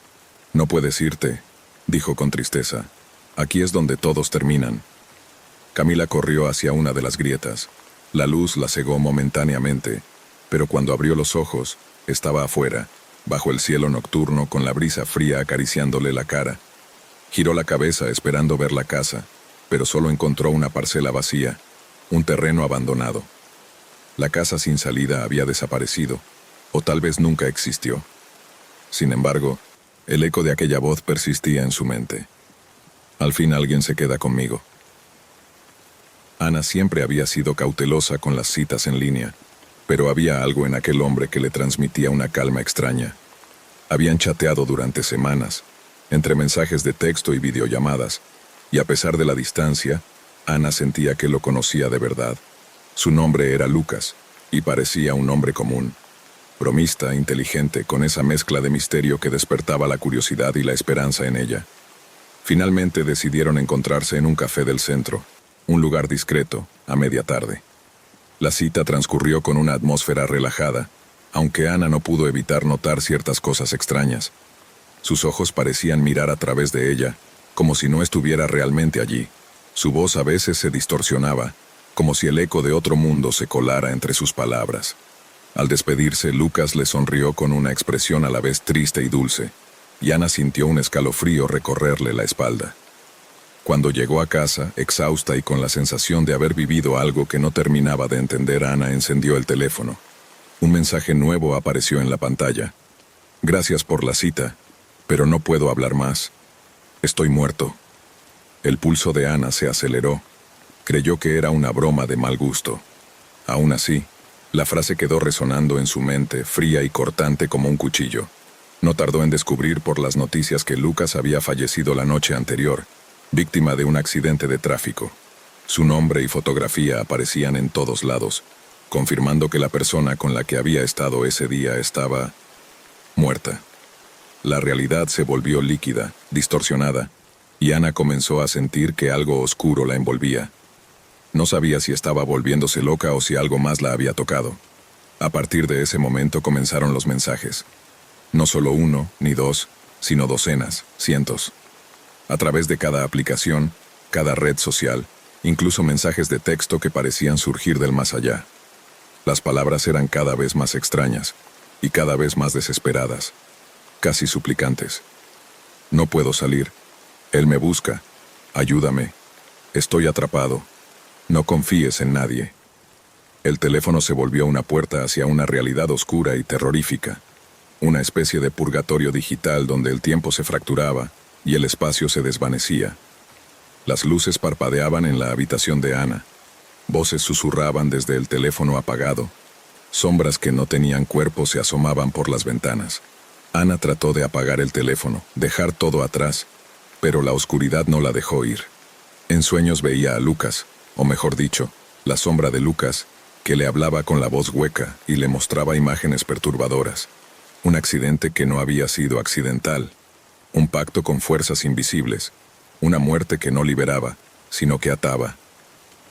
«No puedes irte», dijo con tristeza. «Aquí es donde todos terminan». Camila corrió hacia una de las grietas. La luz la cegó momentáneamente, pero cuando abrió los ojos, estaba afuera, bajo el cielo nocturno con la brisa fría acariciándole la cara. Giró la cabeza esperando ver la casa, pero solo encontró una parcela vacía, un terreno abandonado. La casa sin salida había desaparecido, o tal vez nunca existió. Sin embargo, el eco de aquella voz persistía en su mente. «Al fin alguien se queda conmigo». Ana siempre había sido cautelosa con las citas en línea, pero había algo en aquel hombre que le transmitía una calma extraña. Habían chateado durante semanas, entre mensajes de texto y videollamadas, y a pesar de la distancia, Ana sentía que lo conocía de verdad. Su nombre era Lucas, y parecía un hombre común. Bromista, inteligente, con esa mezcla de misterio que despertaba la curiosidad y la esperanza en ella. Finalmente decidieron encontrarse en un café del centro, un lugar discreto, a media tarde. La cita transcurrió con una atmósfera relajada, aunque Ana no pudo evitar notar ciertas cosas extrañas. Sus ojos parecían mirar a través de ella, como si no estuviera realmente allí. Su voz a veces se distorsionaba, como si el eco de otro mundo se colara entre sus palabras. Al despedirse, Lucas le sonrió con una expresión a la vez triste y dulce, y Ana sintió un escalofrío recorrerle la espalda. Cuando llegó a casa, exhausta y con la sensación de haber vivido algo que no terminaba de entender, Ana encendió el teléfono. Un mensaje nuevo apareció en la pantalla. Gracias por la cita, pero no puedo hablar más. Estoy muerto. El pulso de Ana se aceleró. Creyó que era una broma de mal gusto. Aún así, la frase quedó resonando en su mente, fría y cortante como un cuchillo. No tardó en descubrir por las noticias que Lucas había fallecido la noche anterior, víctima de un accidente de tráfico. Su nombre y fotografía aparecían en todos lados, confirmando que la persona con la que había estado ese día estaba muerta. La realidad se volvió líquida, distorsionada, y Ana comenzó a sentir que algo oscuro la envolvía. No sabía si estaba volviéndose loca o si algo más la había tocado. A partir de ese momento comenzaron los mensajes. No solo uno, ni dos, sino docenas, cientos. A través de cada aplicación, cada red social, incluso mensajes de texto que parecían surgir del más allá. Las palabras eran cada vez más extrañas y cada vez más desesperadas, casi suplicantes. No puedo salir. Él me busca. Ayúdame. Estoy atrapado. No confíes en nadie. El teléfono se volvió una puerta hacia una realidad oscura y terrorífica, una especie de purgatorio digital donde el tiempo se fracturaba y el espacio se desvanecía. Las luces parpadeaban en la habitación de Ana. Voces susurraban desde el teléfono apagado. Sombras que no tenían cuerpo se asomaban por las ventanas. Ana trató de apagar el teléfono, dejar todo atrás, pero la oscuridad no la dejó ir. En sueños veía a Lucas, o mejor dicho, la sombra de Lucas, que le hablaba con la voz hueca y le mostraba imágenes perturbadoras. Un accidente que no había sido accidental, un pacto con fuerzas invisibles, una muerte que no liberaba, sino que ataba.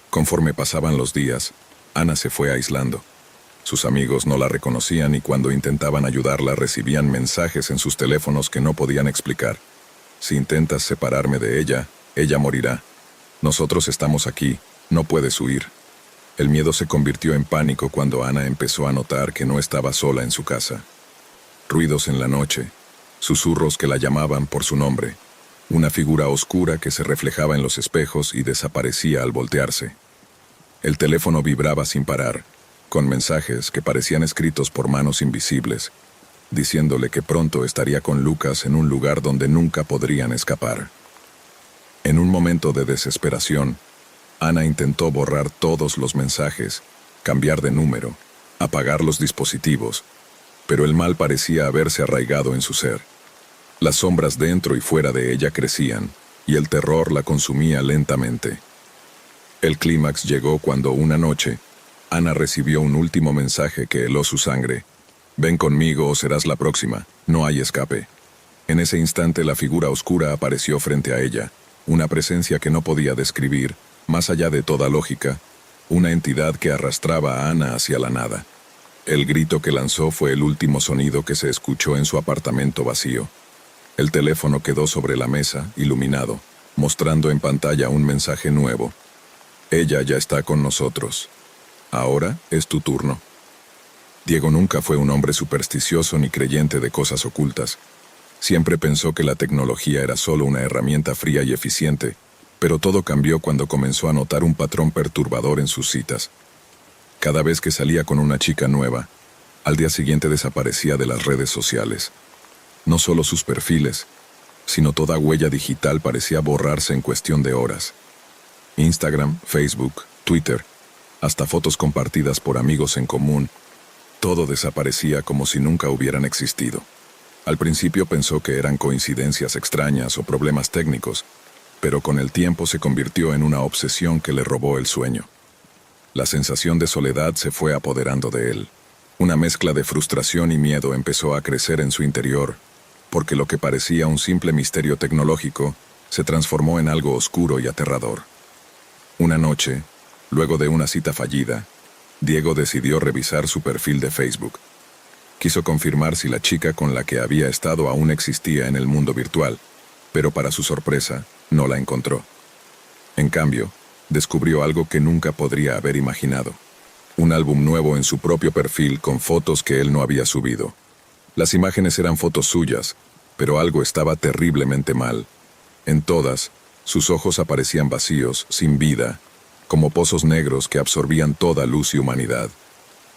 Conforme pasaban los días, Ana se fue aislando. Sus amigos no la reconocían y cuando intentaban ayudarla recibían mensajes en sus teléfonos que no podían explicar. Si intentas separarme de ella, ella morirá. Nosotros estamos aquí, no puedes huir. El miedo se convirtió en pánico cuando Ana empezó a notar que no estaba sola en su casa. Ruidos en la noche, susurros que la llamaban por su nombre, una figura oscura que se reflejaba en los espejos y desaparecía al voltearse. El teléfono vibraba sin parar, con mensajes que parecían escritos por manos invisibles, diciéndole que pronto estaría con Lucas en un lugar donde nunca podrían escapar. En un momento de desesperación, Ana intentó borrar todos los mensajes, cambiar de número, apagar los dispositivos, pero el mal parecía haberse arraigado en su ser. Las sombras dentro y fuera de ella crecían, y el terror la consumía lentamente. El clímax llegó cuando una noche, Ana recibió un último mensaje que heló su sangre. «Ven conmigo o serás la próxima, no hay escape». En ese instante la figura oscura apareció frente a ella, una presencia que no podía describir, más allá de toda lógica, una entidad que arrastraba a Ana hacia la nada. El grito que lanzó fue el último sonido que se escuchó en su apartamento vacío. El teléfono quedó sobre la mesa, iluminado, mostrando en pantalla un mensaje nuevo. «Ella ya está con nosotros. Ahora es tu turno». Diego nunca fue un hombre supersticioso ni creyente de cosas ocultas. Siempre pensó que la tecnología era solo una herramienta fría y eficiente, pero todo cambió cuando comenzó a notar un patrón perturbador en sus citas. Cada vez que salía con una chica nueva, al día siguiente desaparecía de las redes sociales. No solo sus perfiles, sino toda huella digital parecía borrarse en cuestión de horas. Instagram, Facebook, Twitter, hasta fotos compartidas por amigos en común, todo desaparecía como si nunca hubieran existido. Al principio pensó que eran coincidencias extrañas o problemas técnicos, pero con el tiempo se convirtió en una obsesión que le robó el sueño. La sensación de soledad se fue apoderando de él. Una mezcla de frustración y miedo empezó a crecer en su interior, porque lo que parecía un simple misterio tecnológico se transformó en algo oscuro y aterrador. Una noche, luego de una cita fallida, Diego decidió revisar su perfil de Facebook. Quiso confirmar si la chica con la que había estado aún existía en el mundo virtual, pero para su sorpresa, no la encontró. En cambio, descubrió algo que nunca podría haber imaginado. Un álbum nuevo en su propio perfil con fotos que él no había subido. Las imágenes eran fotos suyas, pero algo estaba terriblemente mal. En todas, sus ojos aparecían vacíos, sin vida, como pozos negros que absorbían toda luz y humanidad.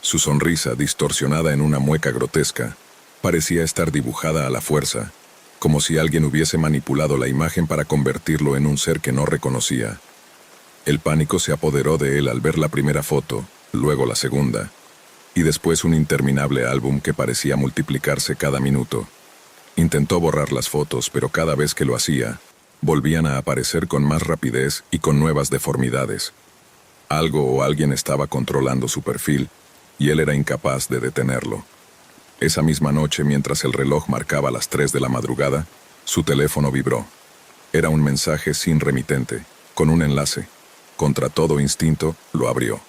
Su sonrisa, distorsionada en una mueca grotesca, parecía estar dibujada a la fuerza, como si alguien hubiese manipulado la imagen para convertirlo en un ser que no reconocía. El pánico se apoderó de él al ver la primera foto, luego la segunda, y después un interminable álbum que parecía multiplicarse cada minuto. Intentó borrar las fotos, pero cada vez que lo hacía, volvían a aparecer con más rapidez y con nuevas deformidades. Algo o alguien estaba controlando su perfil, y él era incapaz de detenerlo. Esa misma noche, mientras el reloj marcaba las 3 de la madrugada, su teléfono vibró. Era un mensaje sin remitente, con un enlace. Contra todo instinto, lo abrió.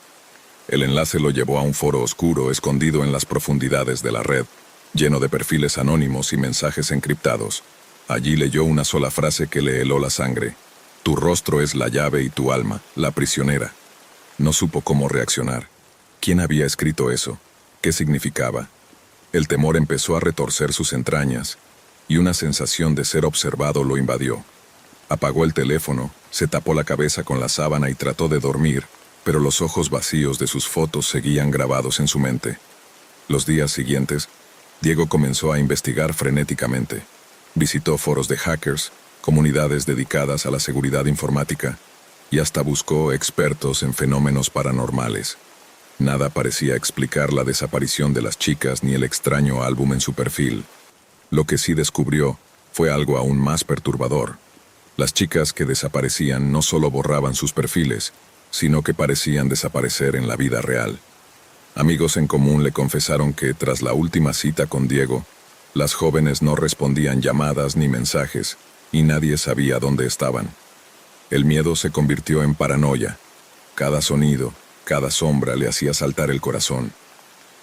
El enlace lo llevó a un foro oscuro escondido en las profundidades de la red, lleno de perfiles anónimos y mensajes encriptados. Allí leyó una sola frase que le heló la sangre. Tu rostro es la llave y tu alma, la prisionera. No supo cómo reaccionar. ¿Quién había escrito eso? ¿Qué significaba? El temor empezó a retorcer sus entrañas, y una sensación de ser observado lo invadió. Apagó el teléfono, se tapó la cabeza con la sábana y trató de dormir, pero los ojos vacíos de sus fotos seguían grabados en su mente. Los días siguientes, Diego comenzó a investigar frenéticamente. Visitó foros de hackers, comunidades dedicadas a la seguridad informática, y hasta buscó expertos en fenómenos paranormales. Nada parecía explicar la desaparición de las chicas ni el extraño álbum en su perfil. Lo que sí descubrió fue algo aún más perturbador. Las chicas que desaparecían no solo borraban sus perfiles, sino que parecían desaparecer en la vida real. Amigos en común le confesaron que, tras la última cita con Diego, las jóvenes no respondían llamadas ni mensajes, y nadie sabía dónde estaban. El miedo se convirtió en paranoia. Cada sonido, cada sombra le hacía saltar el corazón.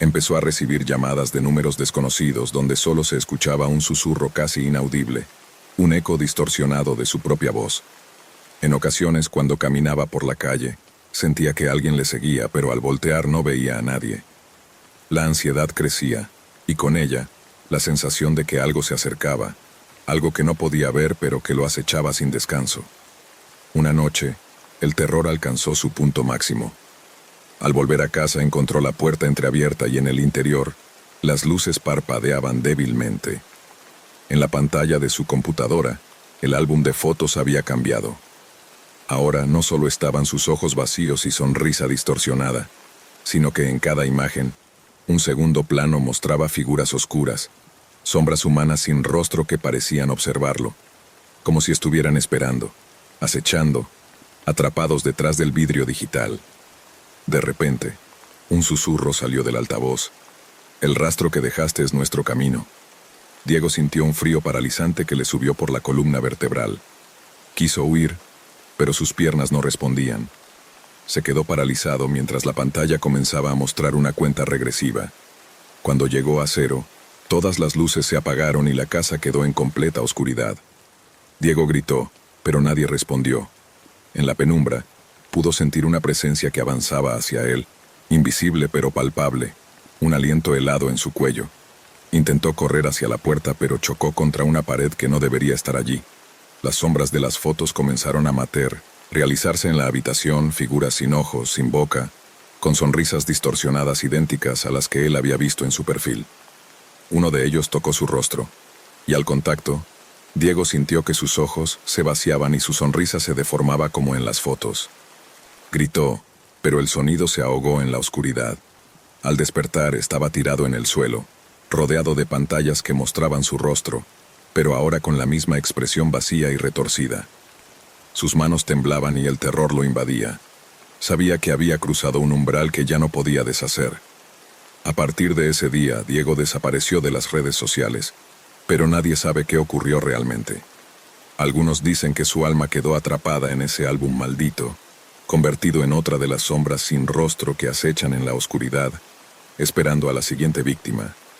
Empezó a recibir llamadas de números desconocidos donde solo se escuchaba un susurro casi inaudible, un eco distorsionado de su propia voz. En ocasiones, cuando caminaba por la calle, sentía que alguien le seguía, pero al voltear no veía a nadie. La ansiedad crecía, y con ella, la sensación de que algo se acercaba, algo que no podía ver pero que lo acechaba sin descanso. Una noche, el terror alcanzó su punto máximo. Al volver a casa encontró la puerta entreabierta y en el interior, las luces parpadeaban débilmente. En la pantalla de su computadora, el álbum de fotos había cambiado. Ahora no solo estaban sus ojos vacíos y sonrisa distorsionada, sino que en cada imagen, un segundo plano mostraba figuras oscuras, sombras humanas sin rostro que parecían observarlo, como si estuvieran esperando, acechando, atrapados detrás del vidrio digital. De repente, un susurro salió del altavoz. El rastro que dejaste es nuestro camino. Diego sintió un frío paralizante que le subió por la columna vertebral. Quiso huir, pero sus piernas no respondían. Se quedó paralizado mientras la pantalla comenzaba a mostrar una cuenta regresiva. Cuando llegó a 0, todas las luces se apagaron y la casa quedó en completa oscuridad. Diego gritó, pero nadie respondió. En la penumbra, pudo sentir una presencia que avanzaba hacia él, invisible pero palpable, un aliento helado en su cuello. Intentó correr hacia la puerta, pero chocó contra una pared que no debería estar allí. Las sombras de las fotos comenzaron a realizarse en la habitación, figuras sin ojos, sin boca, con sonrisas distorsionadas idénticas a las que él había visto en su perfil. Uno de ellos tocó su rostro, y al contacto, Diego sintió que sus ojos se vaciaban y su sonrisa se deformaba como en las fotos. Gritó, pero el sonido se ahogó en la oscuridad. Al despertar estaba tirado en el suelo, rodeado de pantallas que mostraban su rostro, pero ahora con la misma expresión vacía y retorcida. Sus manos temblaban y el terror lo invadía. Sabía que había cruzado un umbral que ya no podía deshacer. A partir de ese día, Diego desapareció de las redes sociales, pero nadie sabe qué ocurrió realmente. Algunos dicen que su alma quedó atrapada en ese álbum maldito, convertido en otra de las sombras sin rostro que acechan en la oscuridad, esperando a la siguiente víctima.